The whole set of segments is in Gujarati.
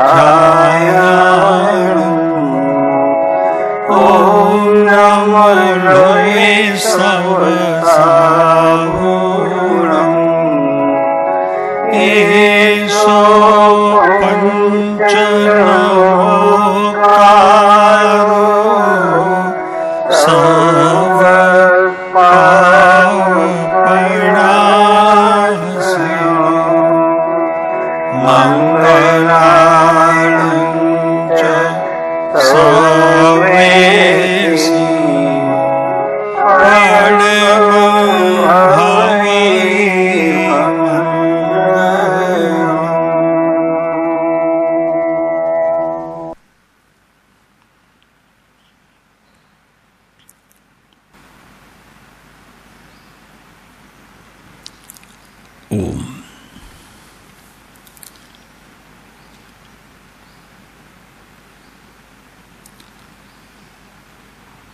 સ્વાધ્યાયણું ઓમ નમો લોહે સવસાગુણં એસો પંચનમોકારો સર્વ મંગલાણં ચ સર્વેષી પડમભાવી ઓમ.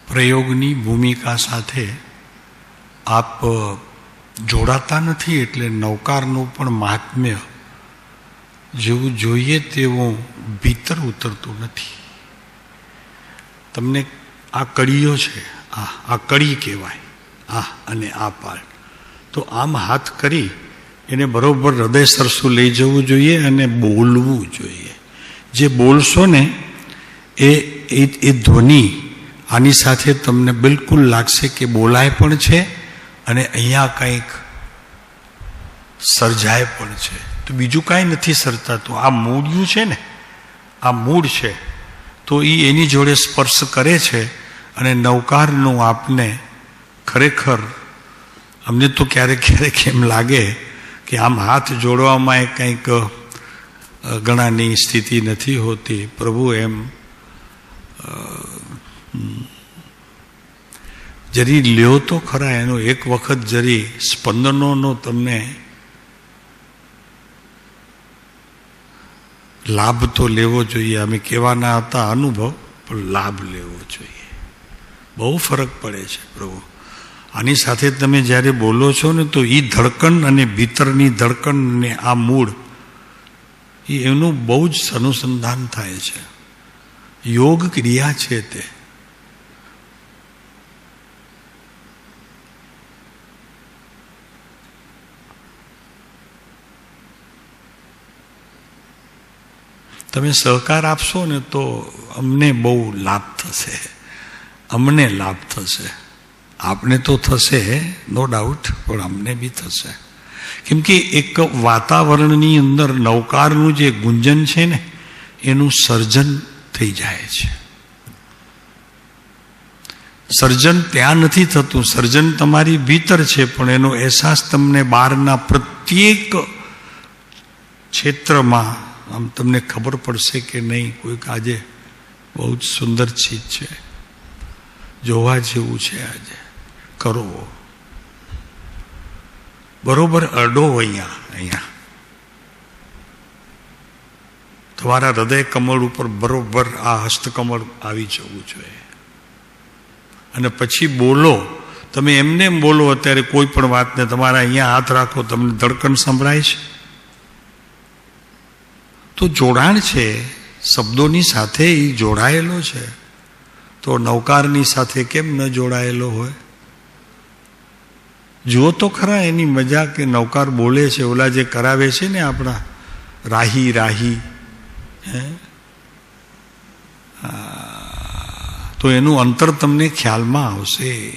પ્રયોગની ભૂમિકા સાથે આપ જોડાતા નથી એટલે નવકારનું પણ મહાત્મ્ય જેવું જોઈએ તેવું ભીતર ઉતરતું નથી. તમને આ કડીઓ છે, આ કડી કહેવાય, આ અને આ પાર્ટ. તો આમ હાથ કરી એને બરોબર હૃદય સરસું લઈ જવું જોઈએ અને બોલવું જોઈએ. જે બોલશો ને એ ધ્વનિ આની સાથે તમને બિલકુલ લાગશે કે બોલાય પણ છે અને અહીંયા કંઈક સર્જાય પણ છે. તો બીજું કાંઈ નથી સર્જાતું. આ મૂળ્યું છે ને, આ મૂળ છે, તો એ એની જોડે સ્પર્શ કરે છે અને નવકારનું આપને ખરેખર અમને તો ક્યારેક ક્યારેક એમ લાગે કે આમ હાથ જોડવામાં એ કંઈક ગણાની સ્થિતિ નથી હોતી. પ્રભુ એમ જરી લ્યો તો ખરા એનો એક વખત જરી સ્પંદનોનો તમને લાભ તો લેવો જોઈએ. અમે કહેવાના હતા અનુભવ, પણ લાભ લેવો જોઈએ. બહુ ફરક પડે છે પ્રભુ. આની સાથે તમે જ્યારે બોલો છો ને તો એ ધડકન અને ભીતરની ધડકન ને આ મૂળ એનું બહુ જ અનુસંધાન થાય છે. યોગ ક્રિયા છે તે. તમે સહકાર આપશો ને તો અમને બહુ લાભ થશે, અમને લાભ થશે. આપને તો થશે નો ડાઉટ, પણ અમને બી થશે. કેમ કે એક વાતાવરણની અંદર નવકારનું જે ગુંજન છે ને એનું સર્જન થઈ જાય છે. સર્જન ત્યાં નથી થતું, સર્જન તમારી ભીતર છે, પણ એનો અહેસાસ તમને બહારના પ્રત્યેક ક્ષેત્રમાં આમ તમને ખબર પડશે કે નહીં કોઈક આજે બહુ જ સુંદર ચીજ છે, જોવા જેવું છે. આજે કરો બરોબર, અડો અહીંયા તમારા હૃદય કમળ ઉપર બરોબર આ હસ્તકમળ આવી જવું જોઈએ. અને પછી બોલો. તમે એમને એમ બોલો અત્યારે કોઈ પણ વાતને તમારા અહીંયા હાથ રાખો, તમને ધડકન સંભળાય છે તો જોડાણ છે શબ્દોની સાથે, એ જોડાયેલો છે. તો નવકારની સાથે કેમ ન જોડાયેલો હોય? જુઓ તો ખરા એની મજા કે નવકાર બોલે છે. ઓલા જે કરાવે છે ને આપણા રાહી રાહી, તો એનું અંતર તમને ખ્યાલમાં આવશે.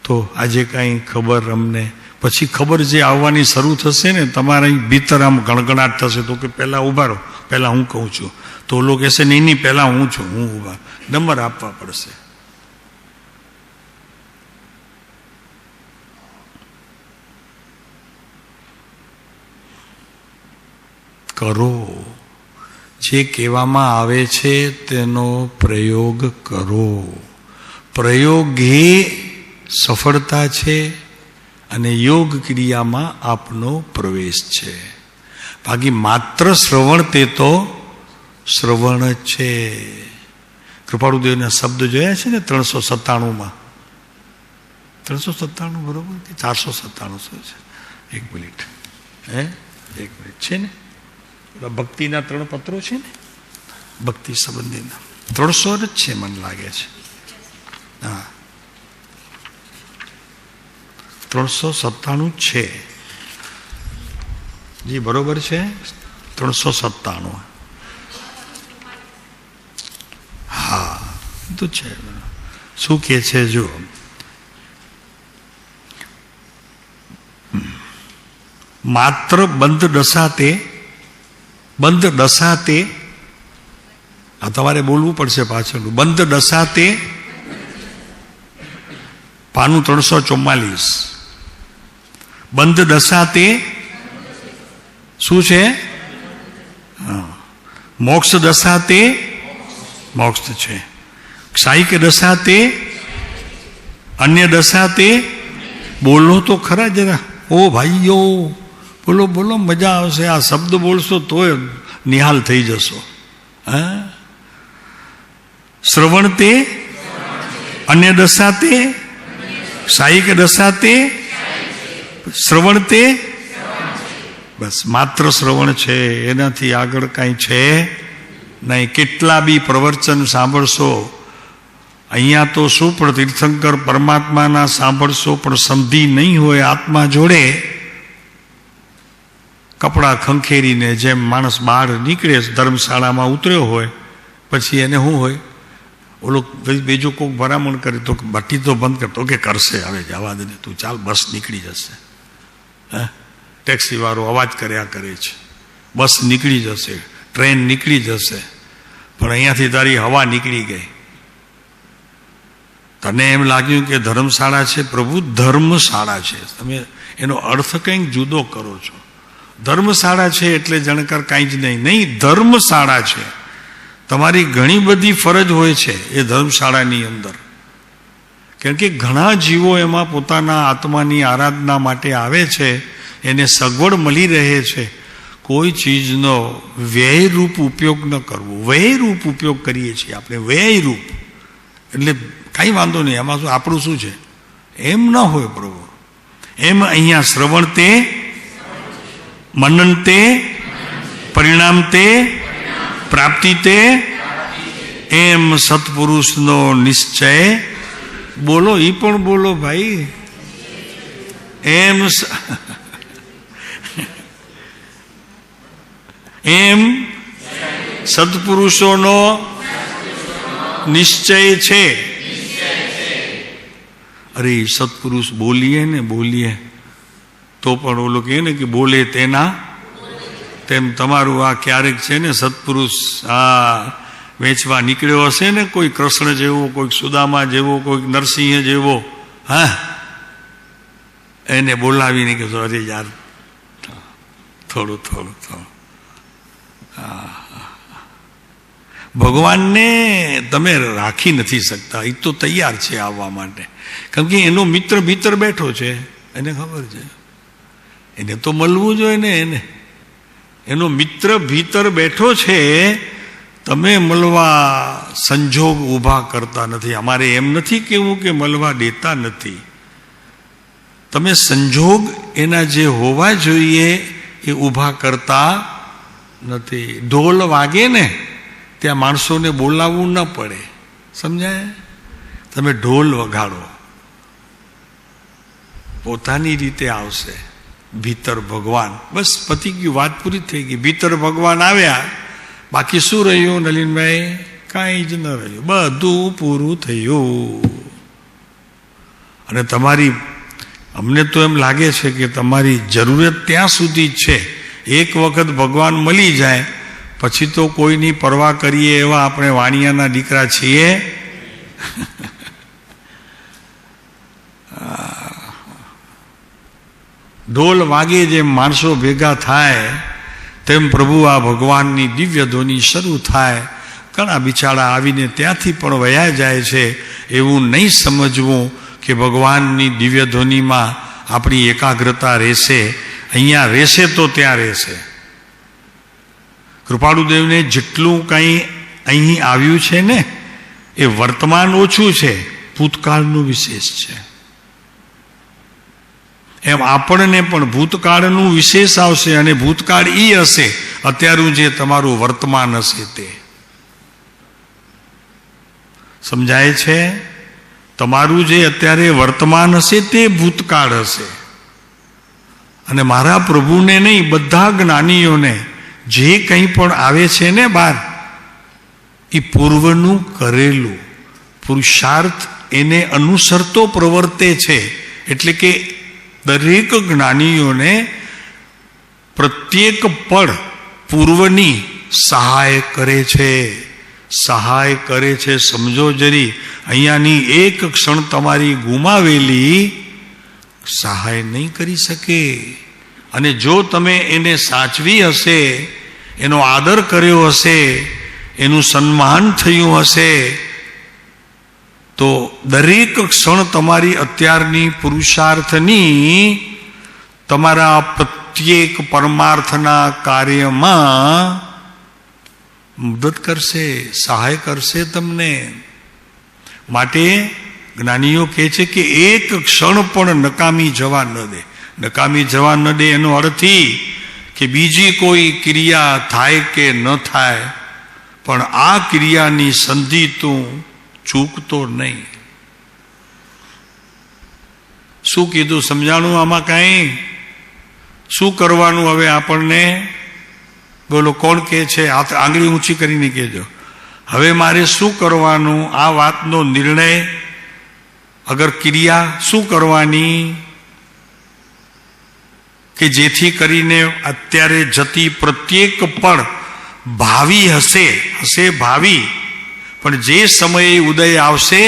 તો આજે કાંઈ ખબર અમને પછી ખબર જે આવવાની શરૂ થશે ને તમારા ભીતર આમ ગણગણાટ થશે. તો કે પહેલાં ઊભા રહો, પહેલાં હું કહું છું. તો લોકો કહેશે નહીં પહેલાં હું છું, હું ઊભા. નંબર આપવા પડશે. કરો. જે કહેવામાં આવે છે તેનો પ્રયોગ કરો. પ્રયોગે સફળતા છે અને યોગ ક્રિયામાં આપનો પ્રવેશ છે. બાકી માત્ર શ્રવણ તે તો શ્રવણ જ છે. કૃપાળુદેવના શબ્દ જોયા છે ને 397માં, 397 બરોબર કે 497 છે? એક મિનિટ. એક મિનિટ છે ને, ભક્તિના 3 પત્રો છે ને, ભક્તિ સંબંધીના 300 જ છે મને લાગે છે. હા, 397 છે જી, બરોબર છે, 397. હા તો છે. શું કે છે જો, માત્ર બંધ દશાતે આ તમારે બોલવું પડશે પાછળનું. બંધ દશાતે પાનું 344. બંધ દશાતે શું છે? મોક્ષ દશાતે મોક્ષ છે. ક્ષાયિક દશાતે અન્ય દશાતે. બોલો તો ખરા જરા, ઓ ભાઈઓ બોલો બોલો, મજા આવશે. આ શબ્દ બોલશો તોય નિહાલ થઈ જશો. હા, શ્રવણતે અન્ય દશાતે ક્ષાયિક દશાતે શ્રવણતે. બસ માત્ર શ્રવણ છે, એનાથી આગળ કાંઈ છે નહીં. કેટલા બી પ્રવચન સાંભળશો અહીંયા તો શું, પણ તીર્થંકર પરમાત્માના સાંભળશો પણ સંધિ નહીં હોય આત્મા જોડે. કપડાં ખંખેરીને જેમ માણસ બહાર નીકળે, ધર્મશાળામાં ઉતર્યો હોય, પછી એને શું હોય, ઓલો બીજું કોઈક ભરામણ કરે તો ભઠ્ઠી તો બંધ કરતો કે કરશે, હવે જવા દે ને તું, ચાલ બસ નીકળી જશે. હે, ટેક્સીવાળો અવાજ કર્યા કરે છે, બસ નીકળી જશે, ટ્રેન નીકળી જશે, પણ અહીંયાથી તારી હવા નીકળી ગઈ. તને એમ લાગ્યું કે ધર્મશાળા છે, પ્રભુ ધર્મશાળા છે. તમે એનો અર્થ કંઈક જુદો કરો છો. ધર્મશાળા છે એટલે જાણકાર કાંઈ જ નહીં. નહીં, ધર્મશાળા છે. તમારી ઘણી બધી ફરજ હોય છે એ ધર્મશાળાની અંદર. કેમ કે ઘણા જીવો એમાં પોતાના આત્માની આરાધના માટે આવે છે, એને સગવડ મળી રહે છે. કોઈ ચીજનો વ્યયરૂપ ઉપયોગ ન કરવો. વ્યયરૂપ ઉપયોગ કરીએ છીએ આપણે, વ્યયરૂપ. એટલે કાંઈ વાંધો નહીં, એમાં શું આપણું શું છે, એમ ન હોય પ્રભુ. એમ અહીંયા શ્રવણ તે, મનન તે, પરિણામ તે, પ્રાપ્તિ તે, એમ સત્પુરુષનો નિશ્ચય. બોલો, એ પણ બોલો ભાઈ. એમ સત્પુરુષોનો નિશ્ચય છે. અરે સત્પુરુષ બોલીએ તો પણ ઓલો કહે ને કે બોલે તેના તેમ. તમારું આ ક્યારેક છે ને સત્પુરુષ આ વેચવા નીકળ્યો હશે ને, કોઈ કૃષ્ણ જેવો, કોઈક સુદામા જેવો, કોઈક નરસિંહ જેવો, હા, એને બોલાવીને કે અરે યાર થોડું. ભગવાનને તમે રાખી નથી શકતા, એ તો તૈયાર છે આવવા માટે. કેમ કે એનો મિત્ર ભીતર બેઠો છે, એને ખબર છે, એને તો મળવું જોઈએ ને. એનો મિત્ર ભીતર બેઠો છે. તમે મળવા સંજોગ ઊભા કરતા નથી. અમારે એમ નથી કેવું કે મળવા દેતા નથી. તમે સંજોગ એના જે હોવા જોઈએ એ ઊભા કરતા નથી. ઢોલ વાગે ને ત્યાં માણસોને બોલાવવું ન પડે, સમજાય? તમે ઢોલ વગાડો, પોતાની રીતે આવશે. ભીતર ભગવાન, બસ પતી ગયું, વાત પૂરી થઈ ગઈ. ભીતર ભગવાન આવ્યા, બાકી શું રહ્યું નલિનભાઈ? કાંઈ જ ન રહ્યું, બધું પૂરું થયું. અને તમારી, અમને તો એમ લાગે છે કે તમારી જરૂરિયાત ત્યાં સુધી જ છે. એક વખત ભગવાન મળી જાય પછી તો કોઈની પરવા કરીએ એવા આપણે વાણિયાના દીકરા છીએ. ઢોલ વાગે જેમ માણસો ભેગા થાય તેમ પ્રભુ આ ભગવાનની દિવ્ય ધ્વનિ શરૂ થાય. ઘણા બિચારા આવીને ત્યાંથી પણ વયા જાય છે. એવું નહીં સમજવું કે ભગવાનની દિવ્ય ધ્વનિમાં આપણી એકાગ્રતા રહેશે. અહીંયા રહેશે તો ત્યાં રહેશે. કૃપાળુદેવને જેટલું કંઈ અહીં આવ્યું છે ને એ વર્તમાન ઓછું છે, ભૂતકાળનું વિશેષ છે. એમ આપણને પણ ભૂતકાળનું વિશેષ આવશે, અને ભૂતકાળ એ હશે અત્યારનું જે તમારું વર્તમાન હશે તે. સમજાય છે? તમારું જે અત્યારે વર્તમાન હશે તે ભૂતકાળ હશે. અને મારા પ્રભુને નહીં, બધા જ્ઞાનીઓને જે કંઈ પણ આવે છે ને બહાર, એ પૂર્વનું કરેલું પુરુષાર્થ એને અનુસરતો પ્રવર્તે છે. એટલે કે દરેક જ્ઞાનીઓને પ્રત્યેક પળ પૂર્વની સહાય કરે છે, સહાય કરે છે. સમજો જરી, અહીંયાની એક ક્ષણ તમારી ગુમાવેલી સહાય નહીં કરી શકે. અને જો તમે એને સાચવી હશે, એનો આદર કર્યો હશે, એનું સન્માન થયું હશે, તો દરેક ક્ષણ તમારી અત્યારની પુરુષાર્થની તમારા પ્રત્યેક પરમાર્થના કાર્યમાં મદદ કરશે, સહાય કરશે તમને. માટે જ્ઞાનીઓ કહે છે કે એક ક્ષણ પણ નકામી જવા ન દે. નકામી જવા ન દે એનો અર્થ કે બીજી કોઈ ક્રિયા થાય કે ન થાય, પણ આ ક્રિયાની સંધિ તું ચૂકતો નહીં. શું કીધું? સમજાણું આમાં કાંઈ? શું કરવાનું હવે આપણને? બોલો, કોણ કહે છે? આંગળી ઊંચી કરીને કહેજો. હવે મારે શું કરવાનું? આ વાતનો નિર્ણય, અગર ક્રિયા શું કરવાની કે જેથી કરીને અત્યારે જતી પ્રત્યેક પણ ભાવિ હશે ભાવિ, પણ જે સમયે ઉદય આવશે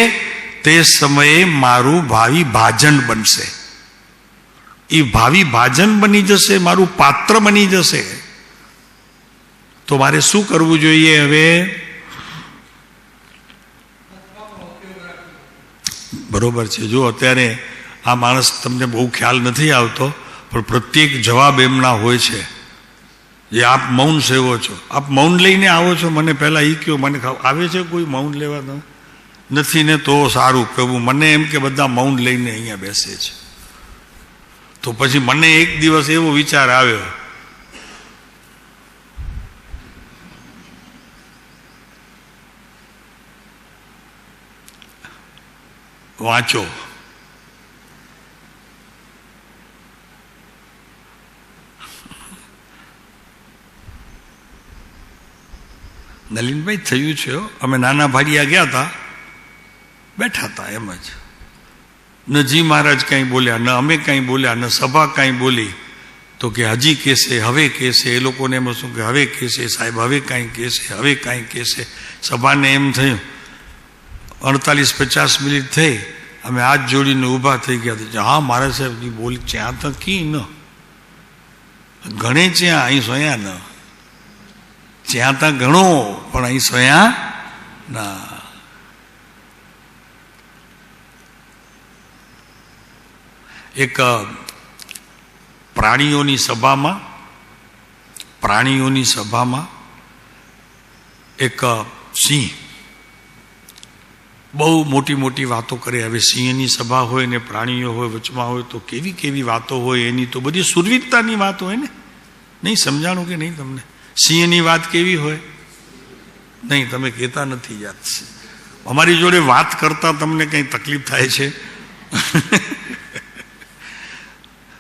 તે સમયે મારું ભાવિ ભાજન બનશે. એ ભાવિ ભાજન બની જશે, મારું પાત્ર બની જશે. તો મારે શું કરવું જોઈએ હવે? બરોબર છે. જો અત્યારે આ માણસ તમને બહુ ખ્યાલ નથી આવતો, પણ પ્રત્યેક જવાબ એમના હોય છે. જે આપ મૌન સેવો છો, આપ મૌન લઈને આવો છો. મને પહેલા એ કહો, મને આવે છે કોઈ મૌન લેવા? તમે નથી ને? તો સારું. પ્રભુ મને એમ કે બધા મૌન લઈને અહીંયા બેસે છે. તો પછી મને એક દિવસ એવો વિચાર આવ્યો, વાંચો. નલિનભાઈ થયું છે, અમે નાના ભાડિયા ગયા હતા, બેઠા હતા એમ જ. ન જી મહારાજ કાંઈ બોલ્યા, ન અમે કાંઈ બોલ્યા, ન સભા કાંઈ બોલી. તો કે હજી કહેશે, હવે કહેશે. એ લોકોને એમ શું કે હવે કહેશે સાહેબ, હવે કાંઈ કહેશે, હવે કાંઈ કહેશે. સભાને એમ થયું 48-50 મિનિટ થઈ, અમે હાથ જોડીને ઊભા થઈ ગયા. હા મારા સાહેબ બોલી ત્યાં તો કી ન ગણે, ત્યાં અહીં સોયા ન, ત્યાં ત્યાં ઘણો પણ અહીં સોયા ના. એક પ્રાણીઓની સભામાં એક સિંહ બહુ મોટી મોટી વાતો કરે. હવે સિંહની સભા હોય ને પ્રાણીઓ હોય વચમાં હોય તો કેવી કેવી વાતો હોય એની, તો બધી સુરવીરતાની વાત હોય ને. નહીં સમજાણું કે નહીં તમને? સિંહની વાત કેવી હોય? નહીં, તમે કહેતા નથી યાદ. અમારી જોડે વાત કરતા તમને કંઈ તકલીફ થાય છે?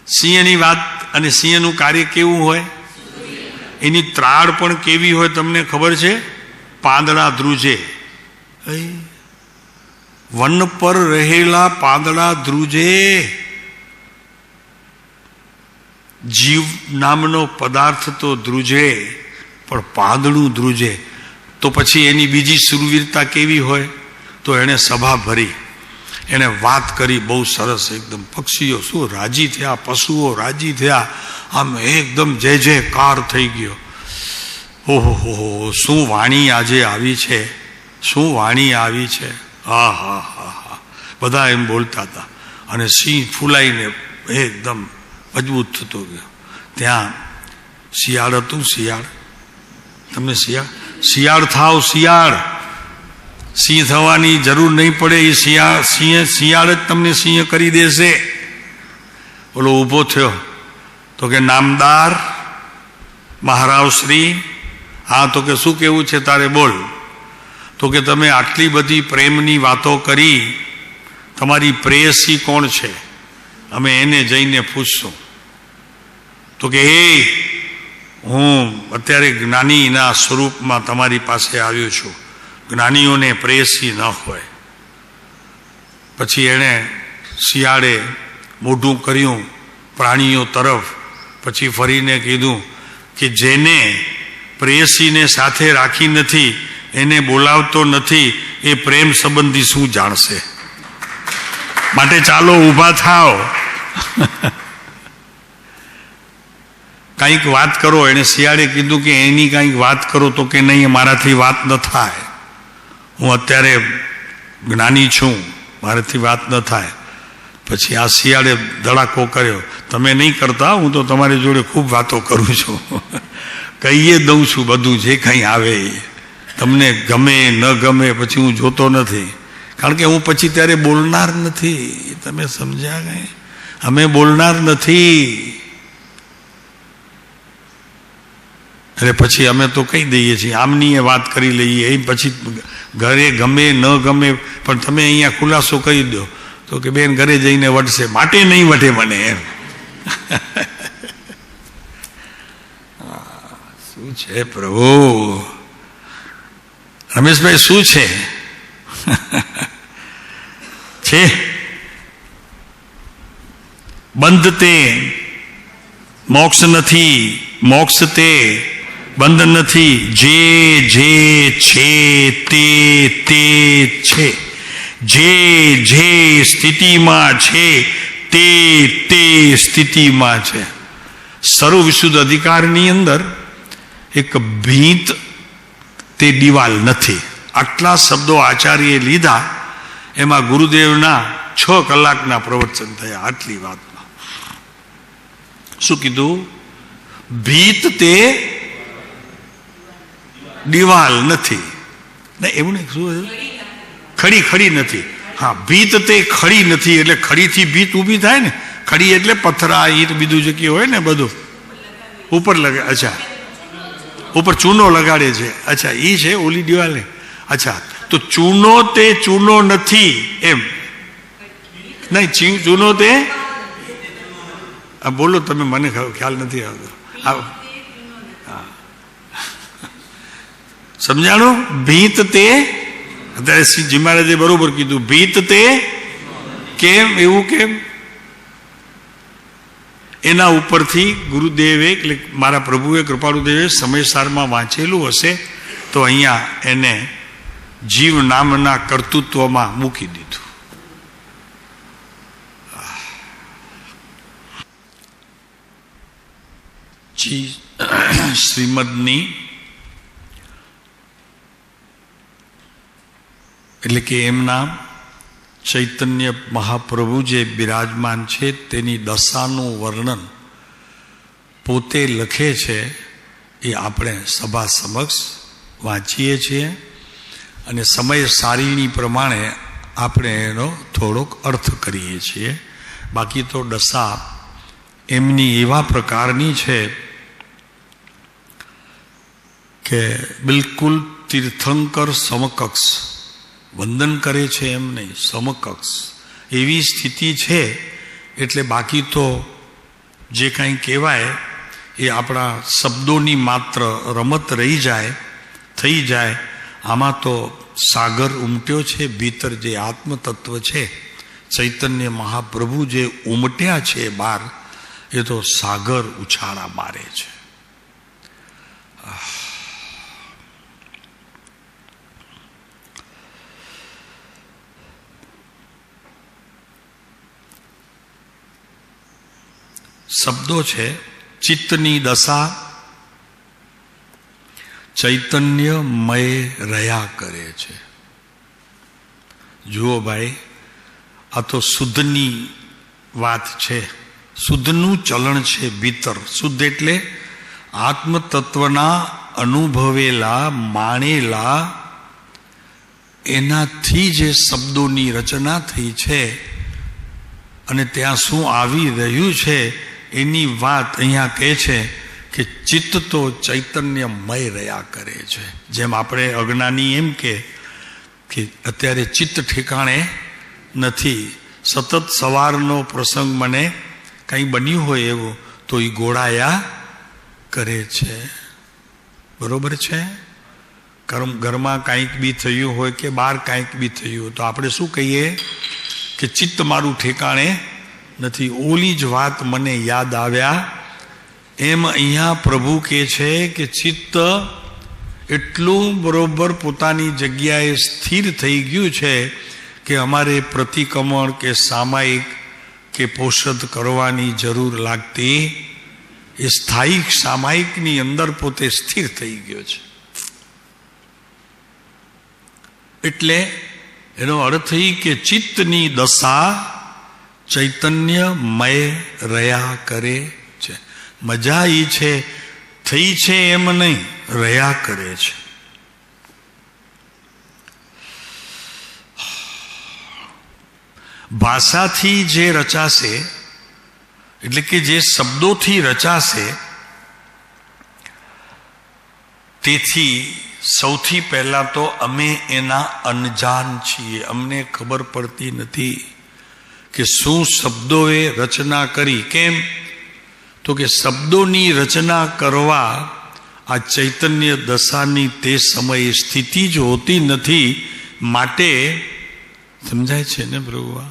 સિંહની વાત અને સિંહનું કાર્ય કેવું હોય? એની ત્રાળ પણ કેવી હોય તમને ખબર છે? પાંદડા ધ્રુજે. વન પર રહેલા પાંદડા ધ્રુજે. જીવ નામનો પદાર્થ તો ધ્રુજે, પણ પાંદડું ધ્રુજે. તો પછી એની બીજી સુરવીરતા કેવી હોય? તો એણે સભા ભરી, એને વાત કરી બહુ સરસ એકદમ. પક્ષીઓ શું રાજી થયા, પશુઓ રાજી થયા, આમ એકદમ જય જયકાર થઈ ગયો. ઓહો હો, શું વાણી આજે આવી છે, શું વાણી આવી છે. હા હા હા હા, બધા એમ બોલતા હતા. અને સિંહ ફૂલાઈને એકદમ મજબૂત થતો ગયો. ત્યાં શિયાળ હતું. શિયાળ, તમને શિયાળ થાવ, શિયાળ. સિંહ થવાની જરૂર નહીં પડે. એ શિયાળ જ તમને સિંહ કરી દેશે. ઓલો ઊભો થયો તો કે નામદાર મહારાવશ્રી, હા. તો કે શું કેવું છે તારે, બોલ. તો કે તમે આટલી બધી પ્રેમની વાતો કરી, તમારી પ્રેયસી કોણ છે? અમે એને જઈને પૂછશું. તો કે હું અત્યારે જ્ઞાનીના સ્વરૂપમાં તમારી પાસે આવ્યો છું. જ્ઞાનીઓને પ્રેયસી ન હોય. પછી એણે શિયાળે મોઢું કર્યું પ્રાણીઓ તરફ, પછી ફરીને કીધું કે જેને પ્રેયસીને સાથે રાખી નથી, એને બોલાવતો નથી, એ પ્રેમ સંબંધી શું જાણશે? માટે ચાલો ઊભા થાવ, કંઈક વાત કરો. એને શિયાળે કીધું કે એની કંઈક વાત કરો. તો કે નહીં, મારાથી વાત ન થાય, હું અત્યારે જ્ઞાની છું, મારાથી વાત ન થાય. પછી આ શિયાળે ધડાકો કર્યો, તમે નહીં કરતા, હું તો તમારી જોડે ખૂબ વાતો કરું છું, કહીએ દઉં છું બધું જે કંઈ આવે એ. તમને ગમે ન ગમે પછી હું જોતો નથી, કારણ કે હું પછી ત્યારે બોલનાર નથી. તમે સમજ્યા કંઈ? અમે બોલનાર નથી. એટલે પછી અમે તો કહી દઈએ છીએ, આમની એ વાત કરી લઈએ. એ પછી ઘરે ગમે ન ગમે, પણ તમે અહીંયા ખુલાસો કરી દો તો કે બેન ઘરે જઈને વટશે, માટે નહીં વટે મને એમ. શું છે પ્રભુ? રમેશભાઈ શું છે? છે બંધ તે મોક્ષ નથી, મોક્ષ તે બંધ નથી. જે જે છે તે તે છે, જે જે સ્થિતિમાં છે તે તે સ્થિતિમાં છે. સર્વ વિશુદ્ધ અધિકારની અંદર એક ભીંત તે દિવાલ નથી. આટલા શબ્દો આચાર્યએ લીધા, એમાં ગુરુદેવના 6 કલાકના પ્રવચન થયા. આટલી વાતમાં શું કીધું? ભીત તે દિવાલ નથી. એવું નહીં, શું ખડી ખડી નથી. હા, ભીત તે ખડી નથી, એટલે ખડીથી ભીત ઊભી થાય ને. ખડી એટલે પથરા, ઈંટ, બીજું જગ્યા હોય ને બધું ઉપર લગાડે. અચ્છા, ઉપર ચૂનો લગાડે છે. અચ્છા, એ છે ઓલી દિવાલ. અચ્છા, તો ચૂનો તે ચૂનો નથી એમ નહીં. ચૂનો તે, બોલો તમે, મને ખ્યાલ નથી આવતો. સમજાણું? ભીત તે, અત્યારે શ્રીજી મહારાજે બરોબર કીધું, ભીત તે કેમ, એવું કેમ? એના ઉપરથી ગુરુદેવે, એટલે મારા પ્રભુએ, કૃપાળુદેવે સમયસારમાં વાંચેલું હશે તો અહીંયા એને જીવ નામના કર્તૃત્વમાં મૂકી દીધું. શ્રીમદની એટલે કે એમના ચૈતન્ય મહાપ્રભુ જે બિરાજમાન છે તેની દશાનું વર્ણન પોતે લખે છે. એ આપણે સભા સમક્ષ વાંચીએ છીએ અને સમય સારીણી પ્રમાણે આપણે એનો થોડોક અર્થ કરીએ છીએ. બાકી તો દશા એમની એવા પ્રકારની છે કે બિલકુલ તીર્થંકર સમકક્ષ વંદન કરે છે એમ નહીં, સમકક્ષ એવી સ્થિતિ છે. એટલે બાકી તો જે કાંઈ કહેવાય એ આપણા શબ્દોની માત્ર રમત રહી જાય, થઈ જાય. આમાં તો સાગર ઉમટ્યો છે. ભીતર જે આત્મતત્વ છે, ચૈતન્ય મહાપ્રભુ જે ઉમટ્યા છે બહાર, એ તો સાગર ઉછાળા મારે છે. શબ્દો છે ચિત્તની દશા ચૈતન્યમય રહ્યા કરે છે. જુઓ ભાઈ, આ તો શુદ્ધની વાત છે. શુદ્ધનું ચલણ છે ભીતર. શુદ્ધ એટલે આત્મતત્વના અનુભવેલા, માણેલા, એનાથી જે શબ્દોની રચના થઈ છે અને ત્યાં શું આવી રહ્યું છે એની વાત અહીંયા કહે છે કે ચિત્ત તો ચૈતન્યમય રહ્યા કરે છે. જેમ આપણે અજ્ઞાની એમ કે અત્યારે ચિત્ત ઠેકાણે નથી, સતત સવારનો પ્રસંગ મને કંઈ બન્યું હોય એવું તો એ ગોળાયા કરે છે. બરોબર છે? ઘરમાં કાંઈક બી થયું હોય કે બહાર કાંઈક બી થયું હોય તો આપણે શું કહીએ કે ચિત્ત મારું ઠેકાણે નથી. ઓલી જ વાત મને યાદ આવ્યા એમ અહીંયા પ્રભુ કહે છે કે ચિત્ત એટલું બરોબર પોતાની જગ્યાએ સ્થિર થઈ ગયું છે કે અમારે પ્રતિક્રમણ કે સામાયિક કે પોષદ કરવાની જરૂર લાગતી. એ સ્થાયિક સામાયિકની અંદર પોતે સ્થિર થઈ ગયો છે. એટલે એનો અર્થ એ કે ચિત્તની દશા ચૈતન્યમય રહ્યા કરે છે. મજા એ છે થઈ છે એમ નહીં, રહ્યા કરે છે. ભાષાથી જે રચાશે એટલે કે જે શબ્દોથી રચાશે તેથી સૌથી પહેલા તો અમે એના અનજાન છીએ. અમને ખબર પડતી નથી કે શું શબ્દોએ રચના કરી. કેમ? તો કે શબ્દોની રચના કરવા આ ચૈતન્ય દશાની તે સમયે સ્થિતિ જ હોતી નથી. માટે સમજાય છે ને પ્રભુ?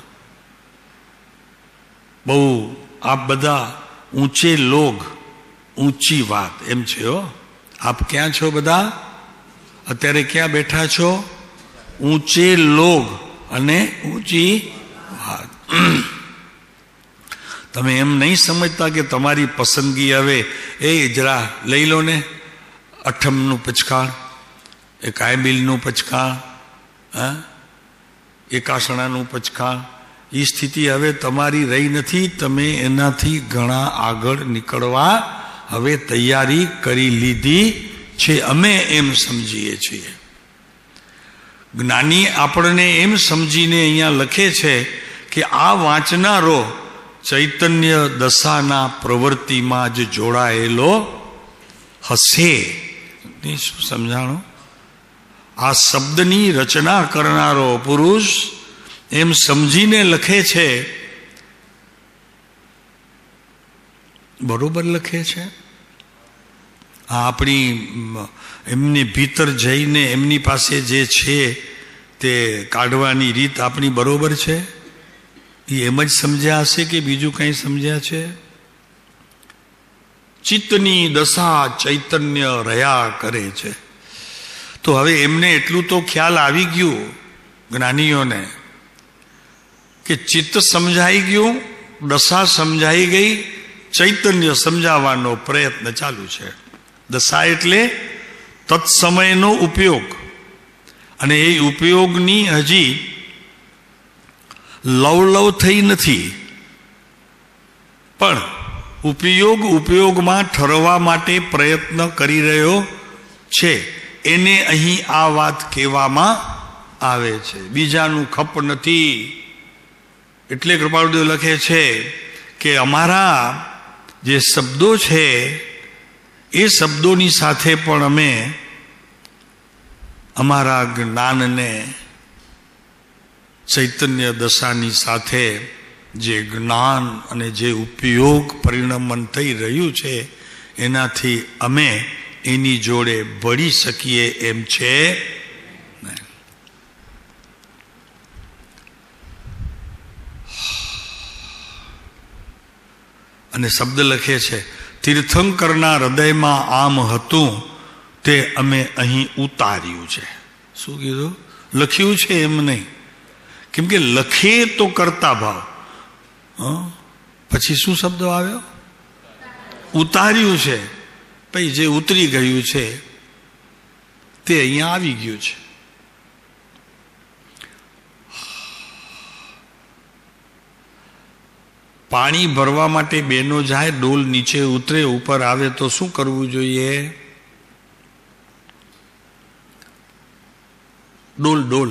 બહુ આપ બધા ઊંચે લોગ ઊંચી વાત એમ છે. હો, આપ ક્યાં છો બધા? અત્યારે ક્યાં બેઠા છો? ઊંચે લોગ અને ઊંચી વાત. તમે એમ નહીં સમજતા કે તમારી પસંદગી હવે એ જરા લઈ લો ને, અઠમનું પચકાણ, એ કાયબિલનું પચકાણ, એકાસણાનું પચકાણ, એ સ્થિતિ હવે તમારી રહી નથી. તમે એનાથી ઘણા આગળ નીકળવા હવે તૈયારી કરી લીધી છે. અમે એમ સમજીએ છીએ. જ્ઞાની આપણને એમ સમજીને અહીંયા લખે છે કે આ વાંચનારો ચૈતન્ય દશાના પ્રવૃત્તિમાં જ જોડાયેલો હશે. શું સમજાણો? આ શબ્દની રચના કરનારો પુરુષ એમ સમજીને લખે છે. બરોબર લખે છે. આપણી એમની ભીતર જઈને એમની પાસે જે છે તે કાઢવાની રીત આપણી બરોબર છે? એ એમ જ સમજ્યા હશે કે બીજું કંઈ સમજ્યા છે? ચિત્તની દશા ચૈતન્ય રહ્યા કરે છે. તો હવે એમને એટલું તો ખ્યાલ આવી ગયું જ્ઞાનીઓને કે ચિત્ત સમજાઈ ગયું, દશા સમજાઈ ગઈ, ચૈતન્ય સમજાવવાનો પ્રયત્ન ચાલુ છે. દશા એટલે તત્સમયનો ઉપયોગ, અને એ ઉપયોગની હજી લવલવ થઈ નથી, પણ ઉપયોગમાં ઠરવા માટે પ્રયત્ન કરી રહ્યો છે. એને અહીં આ વાત કહેવામાં આવે છે. બીજાનું ખપ નથી. એટલે કૃપાળુદેવ લખે છે કે અમારા જે શબ્દો છે એ શબ્દોની સાથે પણ અમે અમારા જ્ઞાનને ચૈતન્ય દશાની સાથે જે જ્ઞાન અને જે ઉપયોગ પરિણમન થઈ રહ્યું છે એનાથી અમે એની જોડે ભળી શકીએ એમ છે. અને શબ્દ લખે છે તીર્થંકરના હૃદયમાં આમ હતું તે અમે અહીં ઉતાર્યું છે. શું કીધું? લખ્યું છે એમ નહીં. કેમ કે લખે તો કરતા ભાવ, પછી શું શબ્દ આવ્યો? ઉતાર્યું છે. પછી જે ઉતરી ગયું છે તે અહીંયા આવી ગયું છે. પાણી ભરવા માટે બેનો જાય, ડોલ નીચે ઉતરે, ઉપર આવે તો શું કરવું જોઈએ? ડોલ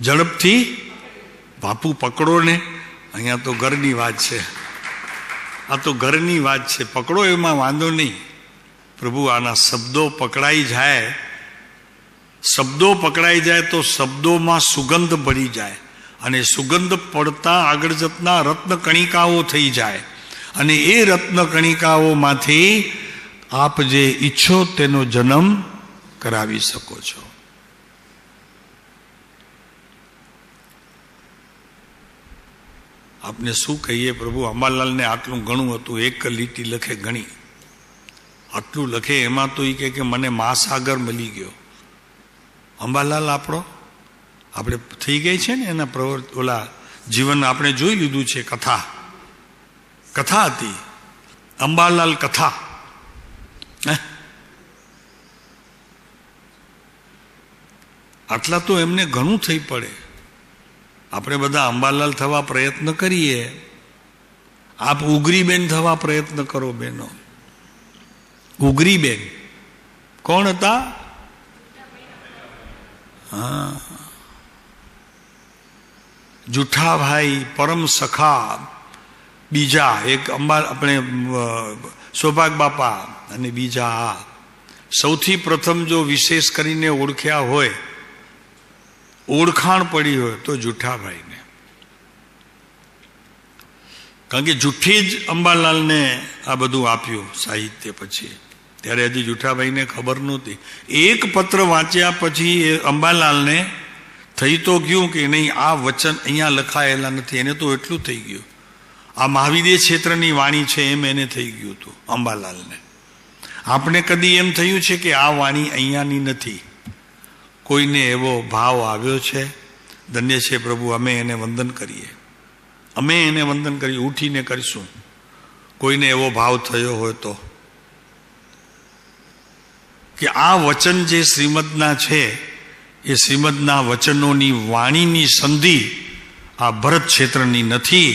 ઝડપથી બાપુ પકડો ને, અહીંયા તો ઘરની વાત છે, આ તો ઘરની વાત છે, પકડો એમાં વાંધો નહીં. પ્રભુ આના શબ્દો પકડાઈ જાય તો શબ્દોમાં સુગંધ પડી જાય, અને સુગંધ પડતા આગળ જતા રત્ન કણિકાઓ થઈ જાય, અને એ રત્ન કણિકાઓમાંથી આપ જે ઈચ્છો તેનો જન્મ કરાવી શકો છો. આપને શું કહીએ પ્રભુ, અંબાલાલને આટલું ઘણું હતું, એક લીટી લખે ઘણી, આટલું લખે એમાં તો એ કે મને મહાસાગર મળી ગયો. અંબાલાલ આપણે થઈ ગઈ છે ને એના ઓલા જીવન આપણે જોઈ લીધું છે. કથા હતી, અંબાલાલ કથા. આટલા તો એમને ઘણું થઈ પડે. આપણે બધા અંબાલાલ થવા પ્રયત્ન કરીએ, આપ ઉગરીબેન થવા પ્રયત્ન કરો. બેનો, ઉગરીબેન કોણ હતા? હા, જુઠાભાઈ પરમ સખા, બીજા એક આપણે સૌભાગ બાપા, અને બીજા સૌથી પ્રથમ જો વિશેષ કરીને ઓળખ્યા હોય, ઓળખાણ પડી હોય તો જુઠાભાઈને. કારણ કે જુઠ્ઠી જ અંબાલાલને આ બધું આપ્યું સાહિત્ય. પછી ત્યારે હજી જુઠાભાઈને ખબર નહોતી. એક પત્ર વાંચ્યા પછી એ અંબાલાલને થઈ તો ગયું કે નહીં, આ વચન અહીંયા લખાયેલા નથી, એને તો એટલું થઈ ગયું. આ મહાવિદ્ય ક્ષેત્રની વાણી છે એમ એને થઈ ગયું હતું અંબાલાલને. આપણે કદી એમ થયું છે કે આ વાણી અહીંયાની નથી? કોઈને એવો ભાવ આવ્યો છે? ધન્ય છે પ્રભુ, અમે એને વંદન કરીએ, ઉઠીને કરીશું. કોઈને એવો ભાવ થયો હોય તો કે આ વચન જે શ્રીમદના છે, એ શ્રીમદના વચનોની વાણીની સંધિ આ ભરત ક્ષેત્રની નથી,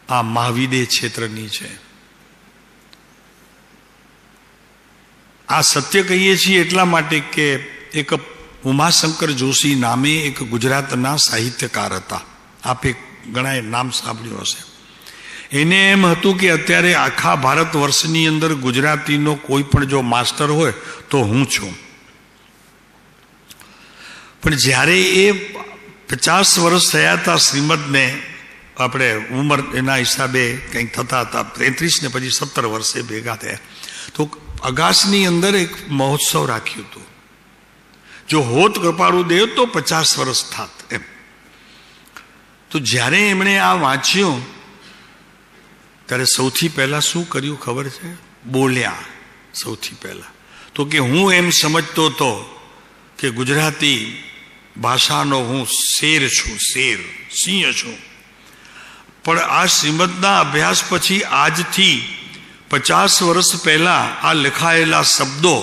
આ મહાવિદ્ય ક્ષેત્રની છે. આ સત્ય કહીએ છીએ એટલા માટે કે એક ઉમાશંકર જોશી નામે એક ગુજરાતના સાહિત્યકાર હતા. આપે ઘણાએ નામ સાંભળ્યું હશે. એને એમ હતું કે અત્યારે આખા ભારત વર્ષની અંદર ગુજરાતીનો કોઈ પણ જો માસ્ટર હોય તો હું છું. પણ જ્યારે એ 50 વર્ષ થયા હતા શ્રીમદને, આપણે ઉંમર એના હિસાબે કંઈક થતા હતા 33 ને પછી 17 વર્ષે ભેગા થયા, તો અગાસની અંદર એક મહોત્સવ રાખ્યું હતું. જો હોત કૃપાળુ દેવ તો 50 વર્ષ થાત એમ. તો જ્યારે એમણે આ વાંચ્યું ત્યારે સૌથી પહેલા શું કર્યું ખબર છે? બોલ્યા સૌથી પહેલા તો કે હું એમ સમજતો હતો કે ગુજરાતી ભાષાનો હું શેર છું, સિંહ છું. પણ આ શ્રીમદના અભ્યાસ પછી આજથી 50 વર્ષ પહેલા આ લખાયેલા શબ્દો,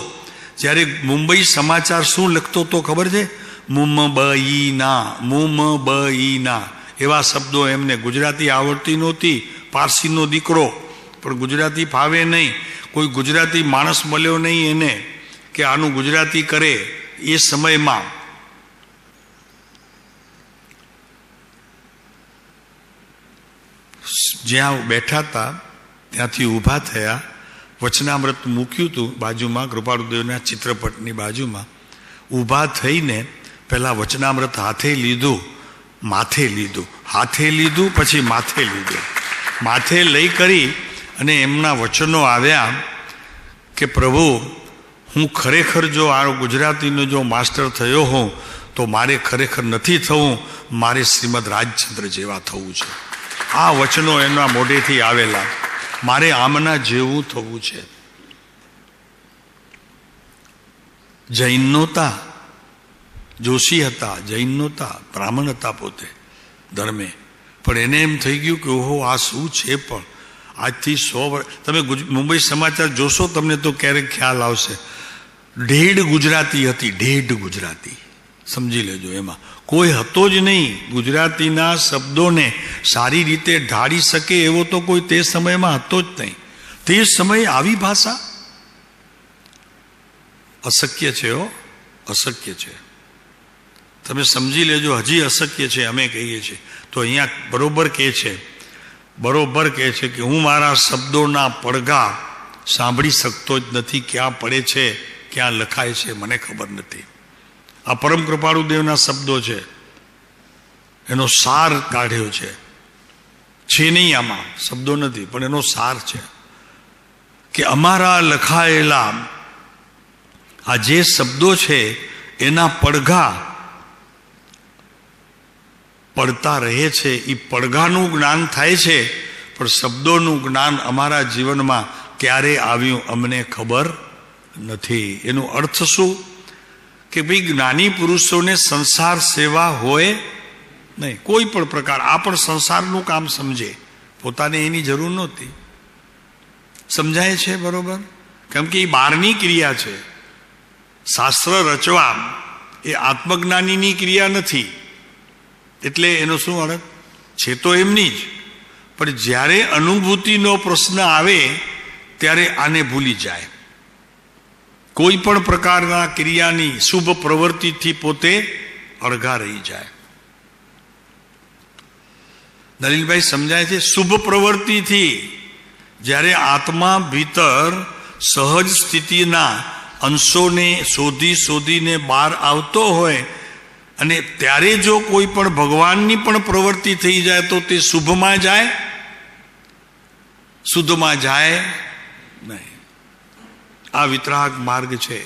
જ્યારે મુંબઈ સમાચાર શું લખતો હતો ખબર છે? મુંબઈના એવા શબ્દો. એમને ગુજરાતી આવડતી નહોતી, પારસીનો દીકરો, પણ ગુજરાતી ફાવે નહીં. કોઈ ગુજરાતી માણસ મળ્યો નહીં એને કે આનું ગુજરાતી કરે. એ સમયમાં જ્યાં બેઠા હતા ત્યાંથી ઊભા થયા, વચનામૃત મૂક્યું હતું બાજુમાં, કૃપાળુદેવના ચિત્રપટની બાજુમાં. ઊભા થઈને પહેલા વચનામૃત હાથે લીધું, પછી માથે લીધું. માથે લઈ કરી અને એમના વચનો આવ્યા કે પ્રભુ, હું ખરેખર જો આ ગુજરાતીનો જો માસ્ટર થયો હોઉં તો મારે ખરેખર નથી થવું, મારે શ્રીમદ રાજચંદ્ર જેવા થવું છે. આ વચનો એના મોઢેથી આવેલા, મારે આમના જેવું થવું છે. જૈન નહોતા, જોશી હતા, જૈન નહોતા, બ્રાહ્મણ હતા પોતે ધર્મે. પણ એને એમ થઈ ગયું કે ઓહો આ શું છે. પણ આજથી 100 વર્ષ તમે મુંબઈ સમાચાર જોશો તમને તો ક્યારેક ખ્યાલ આવશે. ઢેઢ ગુજરાતી હતી, ઢેઢ ગુજરાતી, સમજી લેજો. એમાં કોઈ હતો જ નહીં ગુજરાતીના શબ્દોને સારી રીતે ઢાળી શકે એવો તો કોઈ તે સમયમાં હતો જ નહીં. તે સમયે આવી ભાષા અશક્ય છે, અશક્ય છે. તમે સમજી લેજો, હજી અશક્ય છે અમે કહીએ છીએ. તો અહીંયા બરોબર કહે છે કે હું મારા શબ્દોના પડઘા સાંભળી શકતો જ નથી. ક્યાં પડે છે, ક્યાં લખાય છે, મને ખબર નથી. આ પરમ કૃપાળુ દેવના શબ્દો છે, એનો સાર કાઢ્યો છે નહીં, આમાં શબ્દો નથી પણ એનો સાર છે કે અમારા લખાયેલા આ જે શબ્દો છે એના પડઘા પડતા રહે છે. એ પડઘાનું જ્ઞાન થાય છે, પણ શબ્દોનું જ્ઞાન અમારા જીવનમાં ક્યારે આવ્યું અમને ખબર નથી. એનો અર્થ શું કે ભાઈ જ્ઞાની પુરુષોને સંસાર સેવા હોય નહીં, કોઈ પણ પ્રકાર. આ પણ સંસારનું કામ સમજે, પોતાને એની જરૂર નહોતી. સમજાય છે બરોબર? કેમ કે એ બહારની ક્રિયા છે. શાસ્ત્ર રચવા એ આત્મજ્ઞાનીની ક્રિયા નથી, એટલે એનો શું અર્થ છે? તો એમની જ, પણ જ્યારે અનુભૂતિનો પ્રશ્ન આવે ત્યારે આને ભૂલી જાય. કોઈ પણ પ્રકારના ક્રિયાની શુભ પ્રવૃત્તિથી પોતે અળગા રહી જાય. નલિનભાઈ સમજાય છે? શુભ પ્રવૃત્તિથી જ્યારે આત્મા ભીતર સહજ સ્થિતિના અંશોને શોધીને બહાર આવતો હોય, અને ત્યારે જો કોઈ પણ ભગવાનની પણ પ્રવૃત્તિ થઈ જાય તો તે શુભમાં જાય, શુદ્ધમાં જાય નહીં. આ વિતરાગ માર્ગ છે.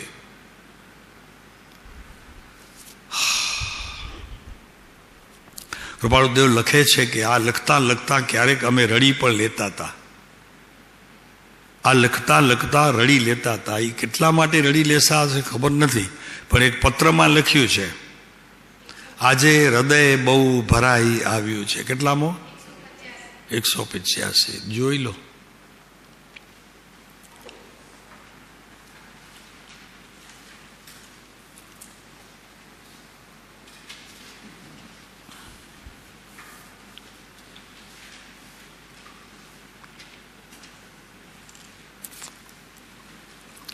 કૃપાળુદેવ લખે છે કે આ લખતા ક્યારેક અમે રડી પણ લેતા હતા. આ લખતા રડી લેતા હતા. એ કેટલા માટે રડી લેતા હશે ખબર નથી, પણ એક પત્રમાં લખ્યું છે, આજે હૃદય બહુ ભરાઈ આવ્યું છે. કેટલામો? 185. જોઈ લો.